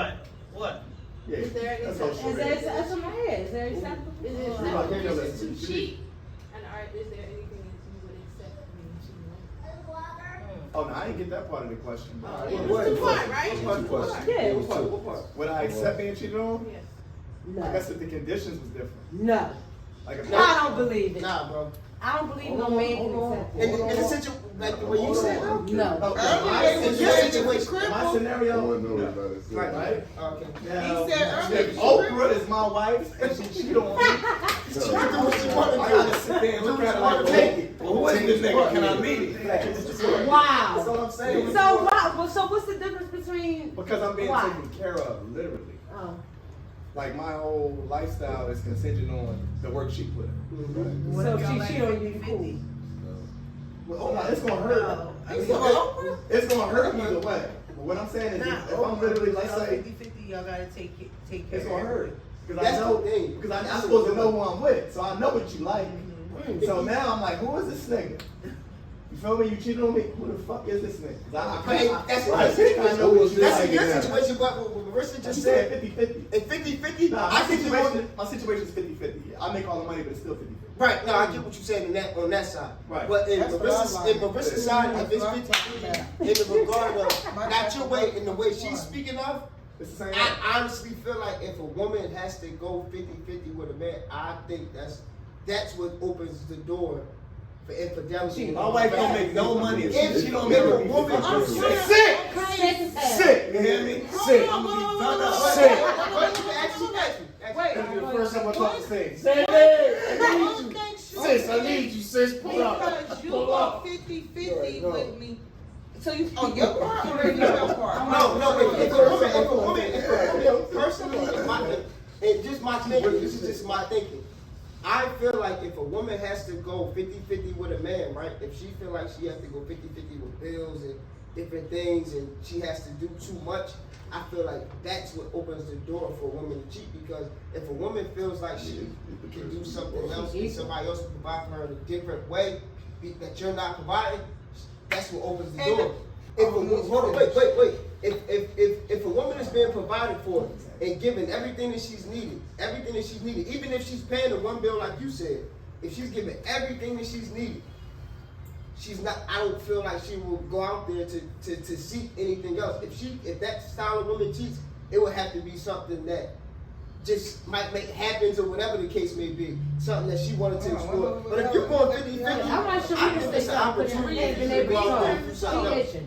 What?
Yeah.
Is there
That's
any-
all
Is
Sheree.
there that's what my head? Is there acceptable?
Is it
Sure.
acceptable
Yeah,
to
yeah.
cheat? And is there anything that you would accept me cheating on?
Oh no, I didn't get that part of the question.
What?
It's two part, right?
What part?
It's two part.
Yeah.
What part? What part?
Would I accept being cheated on?
Yes.
I
No.
guess if the conditions was different.
No.
Like if
I don't believe it.
Nah, bro.
I don't believe no man can accept
In
it.
the situation, like the way you said, bro.
No.
Okay,
In your situation,
my
No
scenario,
one knows
no.
about it.
Right?
Okay.
Now,
He said earlier,
if Oprah is my wife and she cheated on me,
She can do what she want to
I
do.
gotta sit there and look at her like, take it. Well, who is this nigga? Can I meet him? That's
Wow.
all I'm saying.
So wow. So what's the difference between?
Because I'm being
Why?
taken care of, literally.
Oh.
Like my whole lifestyle is contingent on the work she put in.
So if she cheat on you, you cool.
Well, oh, no, it's gonna hurt. I mean, it's gonna hurt either way. But what I'm saying is, if I'm literally, let's say,
50-50, y'all gotta take care
it's gonna hurt. Because
That's
I know,
the thing.
because I'm supposed to know who I'm with, so I know what you like. So now I'm like, who is this nigga? You feel me? You cheated on me? Who the fuck is this nigga? 'Cause I think I know what you
That's
like.
in your situation, but what Marissa
I
just
said
said.
50-50.
In 50-50,
Nah,
I think you want.
my situation is 50-50. I make all the money, but it's still 50-50.
Right, no, I get what you're saying on that side.
Right.
But in
That's what I like.
Marissa's side, if it's
That's
50-50, in the regard of not your way, in the way she's speaking of,
It's the same.
I honestly feel like if a woman has to go 50-50 with a man, I think that's what opens the door for infidelity.
My wife don't make no money if she don't make
If a
me
woman, I'm
sick.
serious.
Sick. You hear me? Sick. I'm gonna be done up.
Wait,
Sick.
ask me.
That'll be the first time I talk to Sage.
Sis, I need you, sis. Pull up.
Because you
Pull
go
up.
50-50
Right,
with me. So you on your part or your part?
No, if a woman, personally, and just my thinking, this is just my thinking. I feel like if a woman has to go 50-50 with a man, right? If she feel like she has to go 50-50 with bills and different things and she has to do too much, I feel like that's what opens the door for a woman to cheat, because if a woman feels like she can do something else and somebody else will provide for her in a different way that you're not providing, that's what opens the door. If a woman, if a woman is being provided for and given everything that she's needed, even if she's paying the one bill like you said, if she's given everything that she's needed, she's not. I don't feel like she will go out there to seek anything else. If that style of woman cheats, it would have to be something that just might make happens or whatever the case may be, something that she wanted to explore. But if you're going 50-50, I think it's an opportunity to go out there and do something else.
Yeah,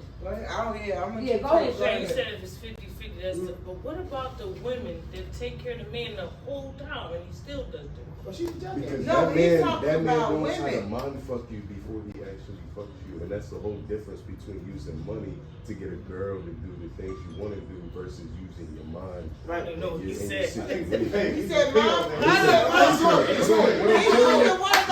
go ahead.
Jay, you said if it's 50-50, that's the, but what about the women that take care of the man the whole time and he still does it?
Well, she's a junkie.
Because
No, he's talking
that man
about
knows how to
women.
mind fuck you before he actually fucks you, and that's the whole difference between using money to get a girl to do the things you want to do versus using your mind.
Right.
I know what he
in your
said.
situation.
He said, "Mom,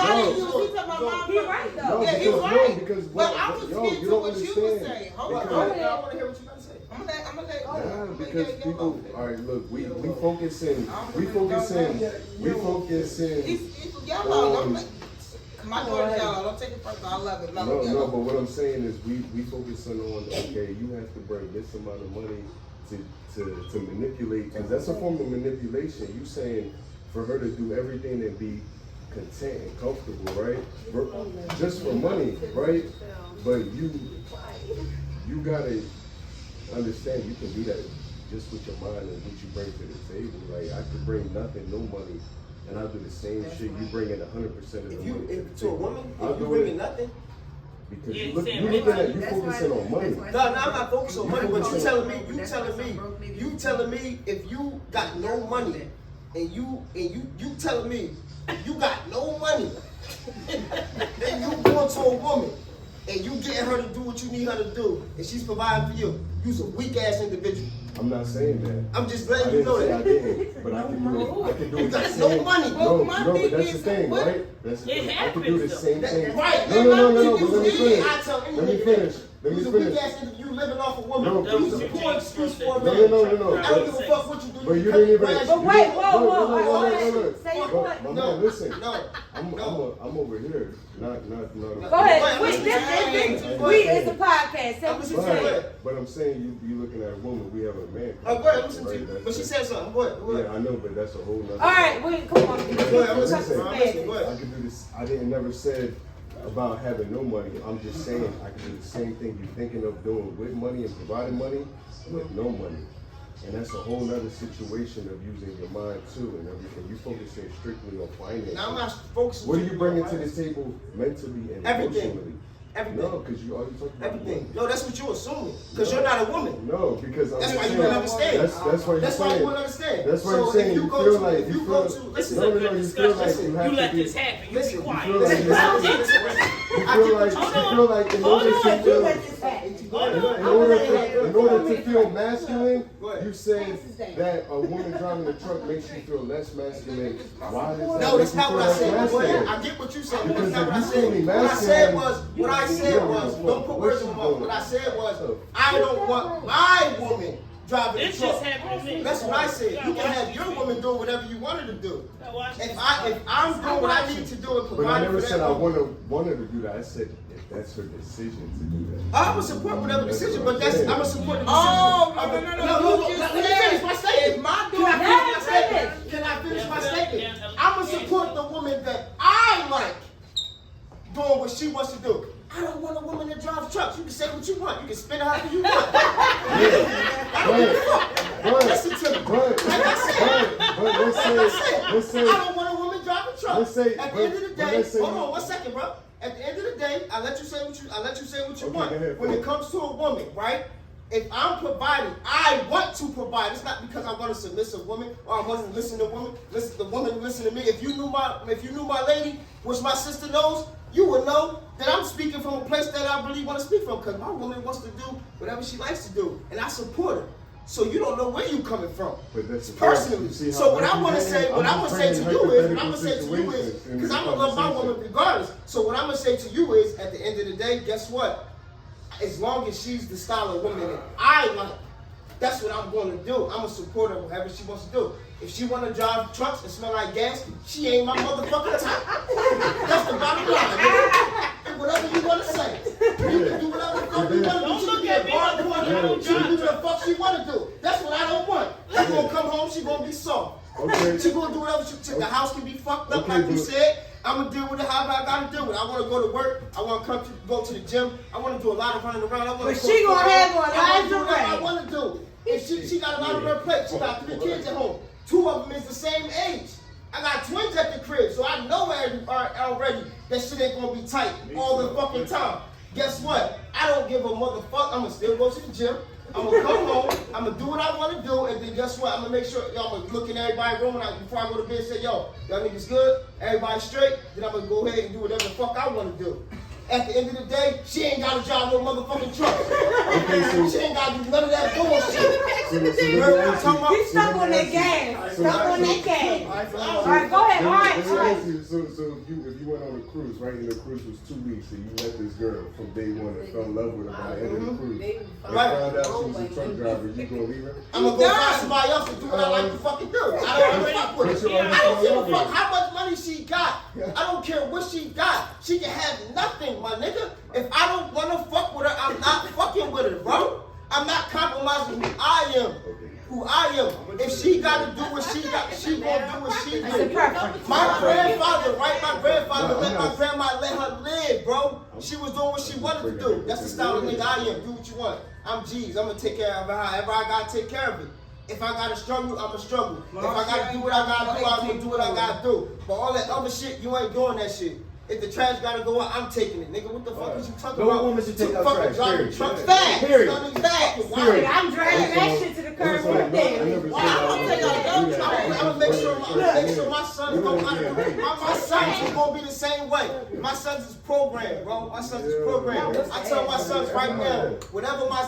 He right though.
Yeah, he's
No,
right.
because
But
what-
I was
yo,
getting
you
to
don't
what you
understand.
were saying. Hold on.
Because-
I want to hear what you got to say.
I'm gonna let
Nah,
go.
because people, all right, look, we focusing, we focusing.
Yellow. My daughter's yellow. Don't take it personal. I love it. Love it.
No, but what I'm saying is we focusing on, okay, you have to bring this amount of money to manipulate, because that's a form of manipulation. You saying for her to do everything and be content and comfortable, right? Just for money, right? But you gotta understand you can do that just with your mind and what you bring to the table. Like, I could bring nothing, no money, and I'll do the same shit. You bring in 100% of the money.
To a woman,
I'll
if you
do
bringing
it.
nothing.
Because
Yeah,
you
he's
look,
saying
you looking at, you
That's
focusing
why-
on money.
that's why-
No, I'm not focused on money, but you telling me if you got no money and you telling me you got no money and you going to a woman and you getting her to do what you need her to do and she's providing for you, you's a weak ass individual.
I'm not saying that.
I'm just
I
letting you
didn't
know
say I
that.
didn't, but I can do it. I can do
You
it the
got
same.
no money.
No,
My
but
thing
that's the
is,
thing,
what-
right? That's the
It
thing. I can do the
happens,
same
That-
thing.
right.
No, but let me finish.
I tell any
Let me
nigga
finish.
that
Let me
you's a weak
finish.
ass nigga, you living off a woman.
No,
You's a poor excuse for a
No,
man.
no.
I don't give a fuck what you do.
But you didn't even.
But wait, whoa,
No.
say your
But,
point.
my
No,
man, listen.
no.
I'm over here. Not.
Go ahead. We it's a podcast. Say
I'm
what you
listening to
saying.
you.
But I'm saying you looking at a woman. We have a man.
Oh, go ahead, listen to
right?
you.
That's
But she
it.
said something. Go ahead.
Yeah, I know, but that's a whole nother.
All right, come on.
Go ahead, I'm listening.
Listen.
I'm listening. Go
I
ahead.
can do this. I didn't never said about having no money. I'm just saying I can do the same thing you're thinking of doing with money and providing money with no money. And that's a whole nother situation of using your mind too and everything. You focusing strictly on finance.
Now I'm not focusing.
What are you bringing to the table mentally and
Everything.
emotionally?
Everything.
No, because you already talking about
Everything.
money.
No, that's what you're assuming. Because you're not a woman.
No, because I'm
That's
just
why you
saying,
don't understand.
That's why you're
That's why
saying.
you wouldn't understand.
That's why
So
you're saying
if
you
you go
feel
to,
like
if
you
you go
feel.
to,
This is
No,
a
no,
good
you feel
discussion.
like you have
You let
to be.
this happen. You
Listen,
be quiet.
You feel like in
Hold
order
on.
to feel,
Hold on.
in order to feel masculine,
Go ahead.
you say that a woman driving a truck makes you feel less masculine. Why does that
No,
make
that's
you
not
feel
what I
less
said. Go ahead.
masculine?
I get what you said, but
Because
that's not what I
if you feel me
said. What I said
masculine,
was, don't put words in my mouth. What I said was, I don't want my woman driving the
This just
truck.
happened to me.
That's what I said. You can have your woman do whatever you want her to do. If I'm doing what I need to do and
But I
providing
never
for
said I
that woman,
want her to do that. I said if that's her decision to do that.
I would support whatever decision, but that's I'm gonna support the decision.
Oh,
of the-
no. You
Let
just
me
said
finish my statement.
if my
Can I
daughter-
finish my statement? Can I finish my statement? I'm gonna support the woman that I like doing what she wants to do. I don't want a woman that drives trucks. You can say what you want. You can spin it however you want. I don't give a fuck. Listen to me. Like I said, I don't want a woman driving trucks.
Let's say-
At the end of the
but
day,
let's say-
hold on 1 second, bro. At the end of the day, I let you say what you
Okay,
want.
go ahead,
When it comes to a woman, right? If I'm providing, I want to provide. It's not because I want a submissive woman or I want to listen to women. Listen, the woman listen to me. If you knew my lady, which my sister knows, you would know that I'm speaking from a place that I really want to speak from. Because my woman wants to do whatever she likes to do, and I support her. So you don't know where you coming from,
But that's
personally. So what I want to say, to you is, because I'm gonna love my woman regardless. So what I'm gonna say to you is, at the end of the day, guess what? As long as she's the style of woman that I like, that's what I'm going to do. I'm a supporter of whatever she wants to do. If she want to drive trucks and smell like gas, she ain't my motherfucking type. That's the bottom line. And whatever you want to say, you can do whatever the fuck you want to do.
Don't
She
look
can
at
be
me
a bar
like
doing
you don't
she can do
drive
what the fuck she want to do. That's what I don't want. She gonna come home, she gonna be soft.
Okay.
She gonna do whatever she. The house can be fucked up,
Okay,
like you
but-
said. I'm gonna deal with it however I gotta deal with it. I wanna go to work. I wanna go to the gym. I wanna do a lot of running around. I wanna.
But she gonna handle a
I wanna do
lingerie.
whatever I wanna do. And she got a lot on her plate. She got 3 kids at home. 2 of them is the same age. I got twins at the crib, so I know already that shit ain't gonna be tight all the fucking time. Guess what? I don't give a motherfucker. I'm gonna still go to the gym. I'm gonna come home. I'm gonna do what I want to do, and then guess what? I'm gonna make sure I'm gonna look in everybody's room before I go to bed and say, "Yo, y'all niggas good? Everybody straight?" Then I'm gonna go ahead and do whatever the fuck I want to do. At the end of the day, she ain't gotta drive no motherfucking truck. She ain't gotta do none of that bullshit.
You stuck on that gas. Stuck on that gas. All right, go ahead. All right.
So if you went on a cruise, right, and the cruise was 2 weeks, and you met this girl from day one and fell in love with her by the end of the cruise, and found out she was a truck driver, you gonna leave her?
I'm gonna go find somebody else to do what I like to fucking do. I don't fuck with her. I don't give a fuck how much money she got. I don't care what she got. She can have nothing, my nigga. If I don't wanna fuck with her, I'm not fucking with her, bro. I'm not compromising who I am. If she gotta do what she got, she gonna do what she do. My grandfather, right? My grandfather let my grandma let her live, bro. She was doing what she wanted to do. That's the style of nigga I am. Do what you want. I'm G's. I'm gonna take care of her however I gotta take care of it. If I gotta struggle, I'ma struggle. If I gotta do what I gotta do, I'm gonna do what I gotta do. But all that other shit, you ain't doing that shit. If the trash gotta go out, I'm taking it, nigga. What the fuck is you talking about?
No woman should take out trash.
Driving
Period.
trucks.
Facts.
Period.
I'm dragging that shit to the curb with them.
I'm gonna make sure my son's gonna my sons is gonna be the same way. My sons is programmed, bro. My sons is programmed. I tell my sons right now, whatever my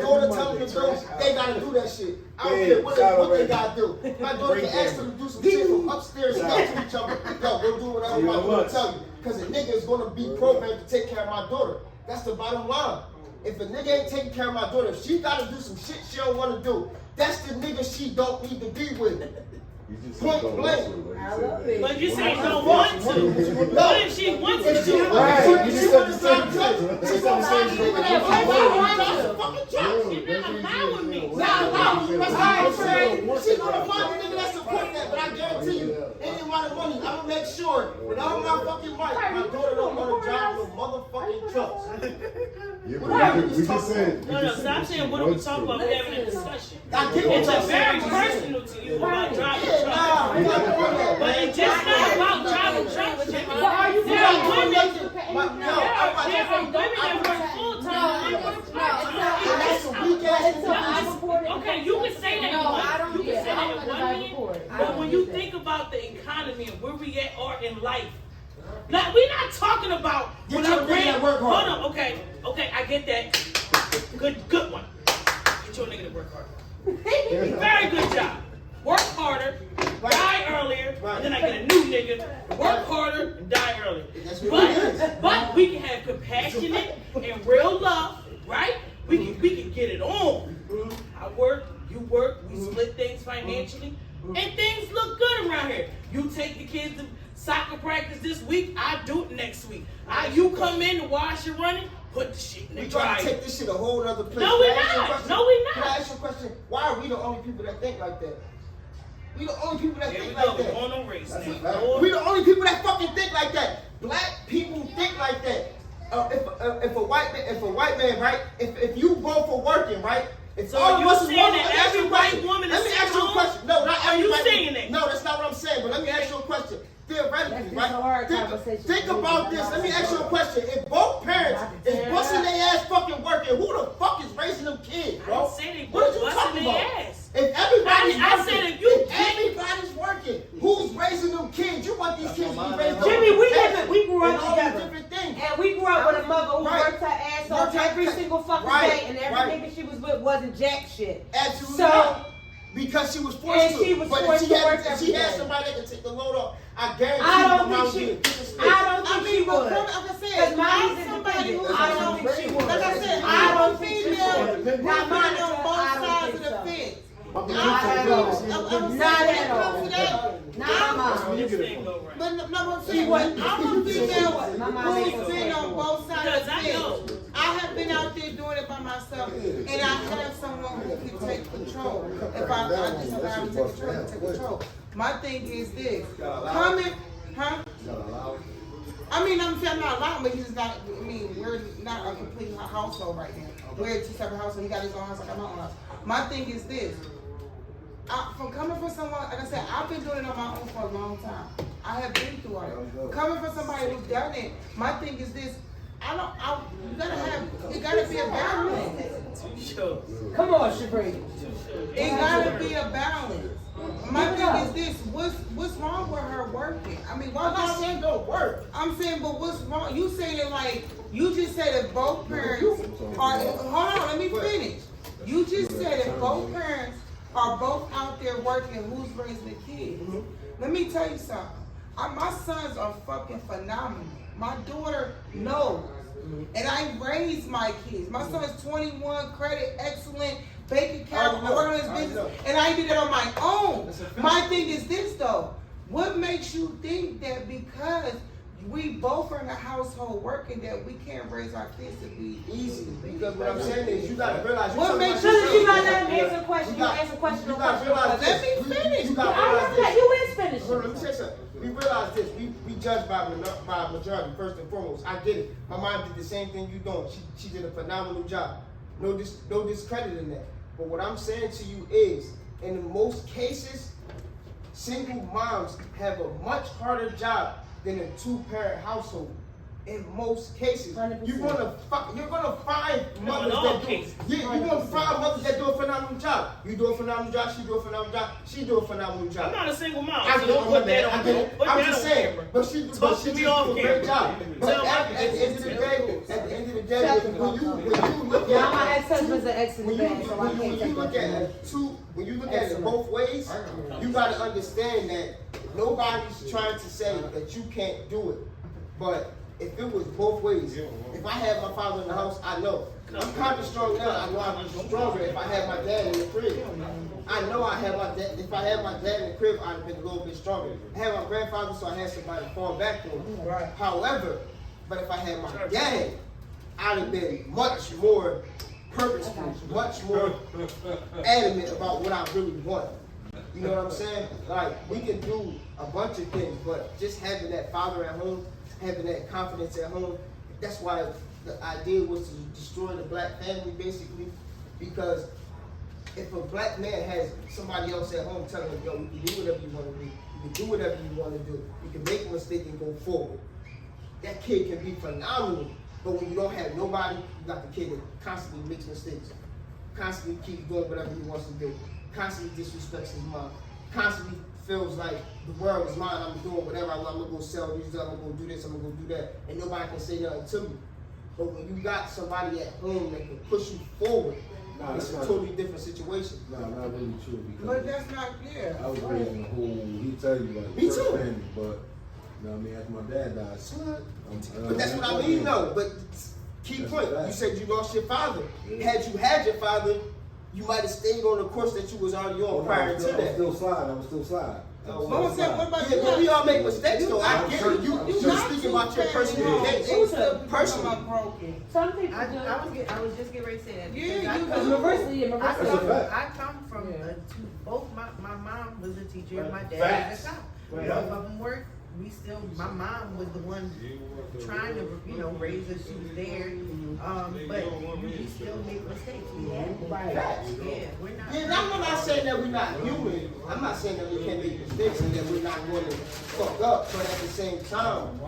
daughter tells them to do, they gotta do that shit. I don't care what they gotta do. My daughter can ask them to do some shit from upstairs and up to each other. Yo, go do whatever my daughter tell you. Cause a nigga is gonna be programmed to take care of my daughter. That's the bottom line. If a nigga ain't taking care of my daughter, if she gotta do some shit she don't wanna do, that's the nigga she don't need to be with. Point blank.
But you say you don't want to. What if she wants to?
She wants to drive trucks. She's gonna find a nigga that fucking trucks.
You're not allowing me.
She's gonna find a nigga that support that, but I guarantee you, any amount of money, I'm gonna make sure with all my fucking might, my daughter don't wanna drive no motherfucking trucks.
We just said.
No, stop saying what are we talking about? We're having a discussion.
I get what
It's
you're
very
saying.
personal to you about driving trucks.
Nah, we not doing that.
But it's just not about driving trucks, Jimmy.
But are you
There are women that work full time.
That's a weak ass.
Okay, you can say that.
No, I don't.
You can say that
I'm
in
not
1 minute.
record.
But when you think about the economy and where we are in life, like we're not talking about
Get your nigga that work hard.
Hold on, okay, I get that. Good one. Get your nigga to work hard. Very good job. Work harder, die earlier, and then I get a new nigga. Work harder and die earlier. But we can have compassionate and real love, right? We can get it on. I work, you work, we split things financially, and things look good around here. You take the kids to soccer practice this week, I do it next week. You come in to wash your running, put the shit in the
We trying to
dryer.
take this shit a whole other place.
No, we're
Can I ask you a
not.
question?
No, we're
Can I
not.
ask you a question? Why are we the only people that think like that? We the only people that
Here we
think
go,
like
we're
that.
on no race now.
We the only people that fucking think like that. Black people think like that. If a white man, right? If you go for working, right? If
So
all
you
of us
saying
working,
that
let me ask
every
you a
white
question.
woman
Let
is
me
sitting
ask you a
home?
question. No, not
Are you
everybody.
saying that?
No, that's not what I'm saying. But let me ask you a question. Theoretically,
That's
right?
a hard conversation.
Think about this. Let me ask you a question. If both parents is busting their ass fucking working, who the fuck is raising them kids,
I
bro?
didn't say they
What are you
busting
talking
their
about?
ass.
If everybody's
I
working,
said if you
everybody's working, who's raising them kids? You want these kids to be raised?
Jimmy, we grew
and
up
all these
together.
different things.
And we grew up with a mother who
Right.
worked her ass off.
Worked her
every single fucking day, and every nigga she was with wasn't jack shit.
Absolutely
So,
not. Because she was forced
and
to.
she was
but
forced
if she
to work
had,
every
she had
day.
somebody that could take the load off. I guarantee
I
you
don't
the mom
think
would.
she. I don't think she
but
would.
like I
Because
said,
mommy's
I'm somebody
independent.
who's
I don't think she would.
Like I said,
I don't
I'm
think she
female.
would.
We've
Not
been
Monica,
on both
I don't
sides
think
of the
so.
fence.
Not at all. Not at all. Not mom.
This thing go right.
But no, I'm
She
saying,
wasn't.
I'm a female
My mom ain't
who's
gonna
been
say
on both sides
Because
of the
I know.
fence. I have been out there doing it by myself, and I have someone who can take control. If I just allow him to take control. My thing is this: coming, huh? I mean, I'm not allowed, but he's not. I mean, we're not a complete household right now. We're two separate households. He got his own house, I got my own house. My thing is this: from coming from someone, like I said, I've been doing it on my own for a long time. I have been through all that. Coming from somebody who's done it, my thing is this: it gotta be a balance.
Sure.
Come on, Shabri.
It gotta be a balance. My thing is this: what's wrong with her working? I mean, why
I'm not saying don't work.
I'm saying, but what's wrong? You saying it like you just said that both parents are. Hold on, let me finish. You just said that both parents are both out there working. Who's raising the kids? Let me tell you something. My sons are fucking phenomenal. My daughter knows, and I raised my kids. My son's 21, credit excellent, bank account, I work on his business, and I did it on my own. My thing is this though: what makes you think that because we both are in a household working that we can't raise our kids to be
Easy. Because what I'm saying is you gotta realize.
What makes
So that you gotta let him answer a question. You answer question.
You gotta realize
Let
this.
me finish.
You gotta
I
realize
know that.
this.
You is finished.
Hold on, let me say something. We realize this. We judge by majority first and foremost. I get it. My mom did the same thing you doing. She did a phenomenal job. No discredit in that. But what I'm saying to you is, in most cases, single moms have a much harder job than a two-parent household. In most cases,
100%.
you're gonna find mothers
in all
that do.
cases.
Yeah, you're gonna find mothers that do a phenomenal job. You do a phenomenal job. She do a phenomenal job. She do a phenomenal job.
I'm not a single mom.
I
So
know,
don't put that
I
on.
get
Don't
it.
put
I'm
that
just
on
saying,
camera.
but she
Talk
just
to
do
me
a
off
great
camera.
job. But
Tell
at
my
the end of the day, when you look
Yeah, my
at
ex-husband's an excellent
when
man, so I can't
you
take
look
that.
at it when you look at it both ways, you gotta understand that nobody's trying to say that you can't do it. But if it was both ways, if I had my father in the house, I know. I'm kind of strong now. I know I'd be stronger if I had my dad in the crib. I know I had my dad. If I had my dad in the crib, I'd have been a little bit stronger. I had my grandfather, so I had somebody to fall back on.
Right.
However, but if I had my dad, I'd have been much more purposeful, much more adamant about what I really want. You know what I'm saying? Like, we can do a bunch of things, but just having that father at home, having that confidence at home, that's why the idea was to destroy the black family, basically, because if a black man has somebody else at home telling him, yo, you can do whatever you want to do, you can do whatever you want to do, you can make a mistake and go forward, that kid can be phenomenal. But when you don't have nobody, you got the kid that constantly makes mistakes, constantly keeps doing whatever he wants to do, constantly disrespects his mom, constantly feels like the world is mine, I'm doing whatever I want, I'm gonna go sell these, I'm gonna go do this, I'm gonna go do that, and nobody can say nothing to me. But when you got somebody at home that can push you forward, it's a totally different situation.
No, not really true because
But that's not clear.
I was raised in a whole. He tell you like
Me
church
too.
family, but you know what I mean. After my dad died,
But that's what I mean, though. But key point, you said you lost your father. Had you had your father, you might have stayed on the course that you was already on prior to
I was
that.
still slide. I was still slide.
Mama said, what about
Yeah, but we all make mistakes, though. I get it. You
got
speaking
two
about your personal
parents.
case.
It's still
Personally.
broken.
Some people
I
do.
was just getting ready to say that.
Yeah,
because
you
I come-
do.
Marissa,
I
That's a
come,
fact.
I come from both my mom was a teacher and my dad
Facts.
was a cop.
Right.
Both of them worked. We still, my mom was the one trying to, raise us. She was there. But we still make mistakes. We have.
Right.
Yeah, we're not.
Yeah, I'm not saying that we're not human. I'm not saying that we can't make mistakes and that we're not going to fuck up. But at the same time,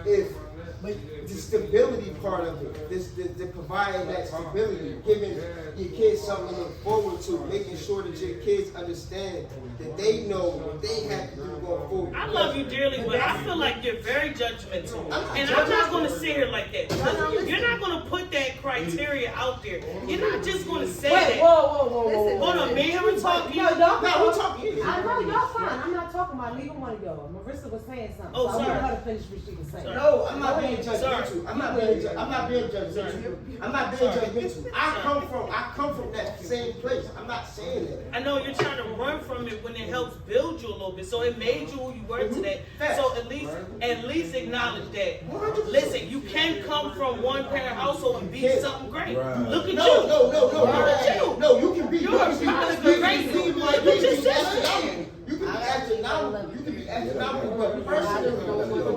if the stability part of it, the providing that stability, giving your kids something to look forward to, making sure that your kids understand that they know what they have to do going forward.
I love you dearly, but but I feel like you're very judgmental. And I'm not going to sit here like that. Because you're not going to put that criteria out there. You're not just going to say that.
Whoa.
Hold on, me and we talking.
No, y'all.
No, we're talking.
I know y'all fine. I'm not talking about neither one of y'all. Marissa was saying something.
Oh,
so I
sorry.
want her to finish what she was saying.
No, I'm not being
Sorry.
judgmental. I'm not being judgmental. I'm not being judgmental. I come from that same place. I'm not saying that.
I know you're trying to run from it when it helps build you a little bit. So it made you who you were today. So at least acknowledge that. Listen, you can come from one parent household and be something great.
Right.
Look at you.
No.
Look at you.
No, you can be.
You're crazy.
You can be astronomical, but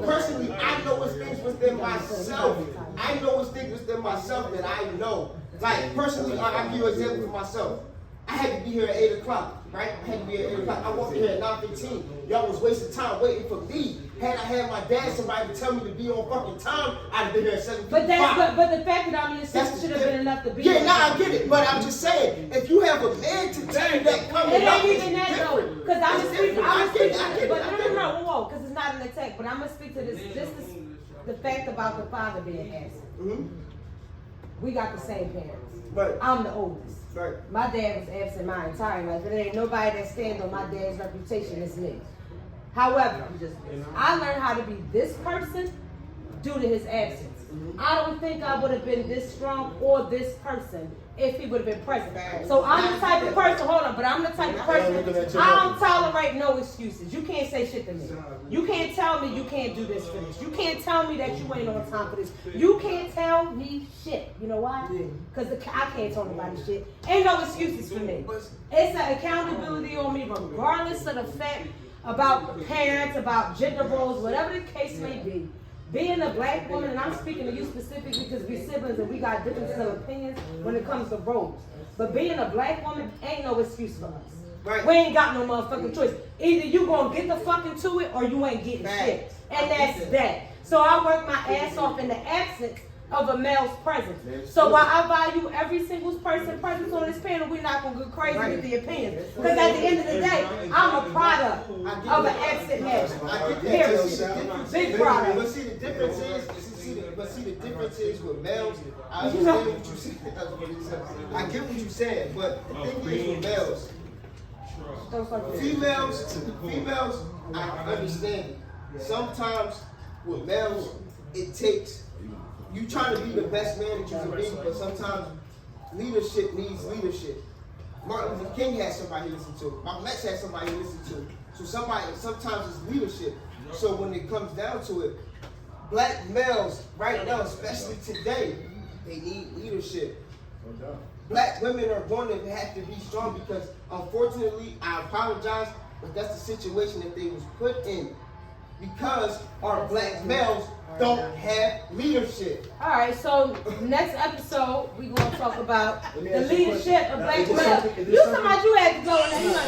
personally, I know what's things within myself. I know what's things within myself that I know. Like, personally, I'll give you an example for myself. I had to be here at 8 o'clock, right? I had to be here at 8 o'clock. I walked here at 9:15. Y'all was wasting time waiting for me. Had I had my dad, somebody to tell me to be on fucking time, I'd have been here at 7:55.
But the fact that I'm your sister should have been enough to be.
Yeah, I get it, but I'm just saying, if you have a man to tell you that coming
it
up,
ain't even that though, because I'm gonna speak.
I
Whoa, because it's not an attack. But I'm gonna speak to this. The fact about the father being absent. We got the same parents.
Right.
I'm the oldest.
Right.
My dad was absent my entire life, but there ain't nobody that stands on my dad's reputation as me. However, I learned how to be this person due to his absence. I don't think I would have been this strong or this person if he would have been present. So I'm the type of person, but I'm the type of person, I don't tolerate no excuses. You can't say shit to me. You can't tell me you can't do this for this. You can't tell me that you ain't on time for this. You can't tell me shit. You know why? Because I can't tell nobody shit. Ain't no excuses for me. It's an accountability on me regardless of the fact about parents, about gender roles, whatever the case may be. Being a black woman, and I'm speaking to you specifically because we siblings and we got differences of opinions when it comes to roles. But being a black woman ain't no excuse for us.
Right.
We ain't got no motherfucking choice. Either you gonna get the fucking to it or you ain't getting shit. And that's that. So I work my ass off in the absence of a male's presence. So while I value every single person's presence on this panel, we're not gonna go crazy with the opinions. Because at the end of the day, I'm a product of an absent man. Period. Big product.
But see, the difference is with males. I understand what you said. I get what you said, but the thing is with males. Females, I understand it. Sometimes with males, it takes you trying to be the best man that you can be, but sometimes leadership needs leadership. Martin Luther King had somebody to listen to. Malcolm X had somebody to listen to. So sometimes it's leadership. So when it comes down to it, black males right now, especially today, they need leadership. Black women are going to have to be strong because, unfortunately, I apologize, but that's the situation that they was put in because our black males don't have leadership.
All right, so next episode we gonna talk about the leadership of black males. You somebody you had to go in there.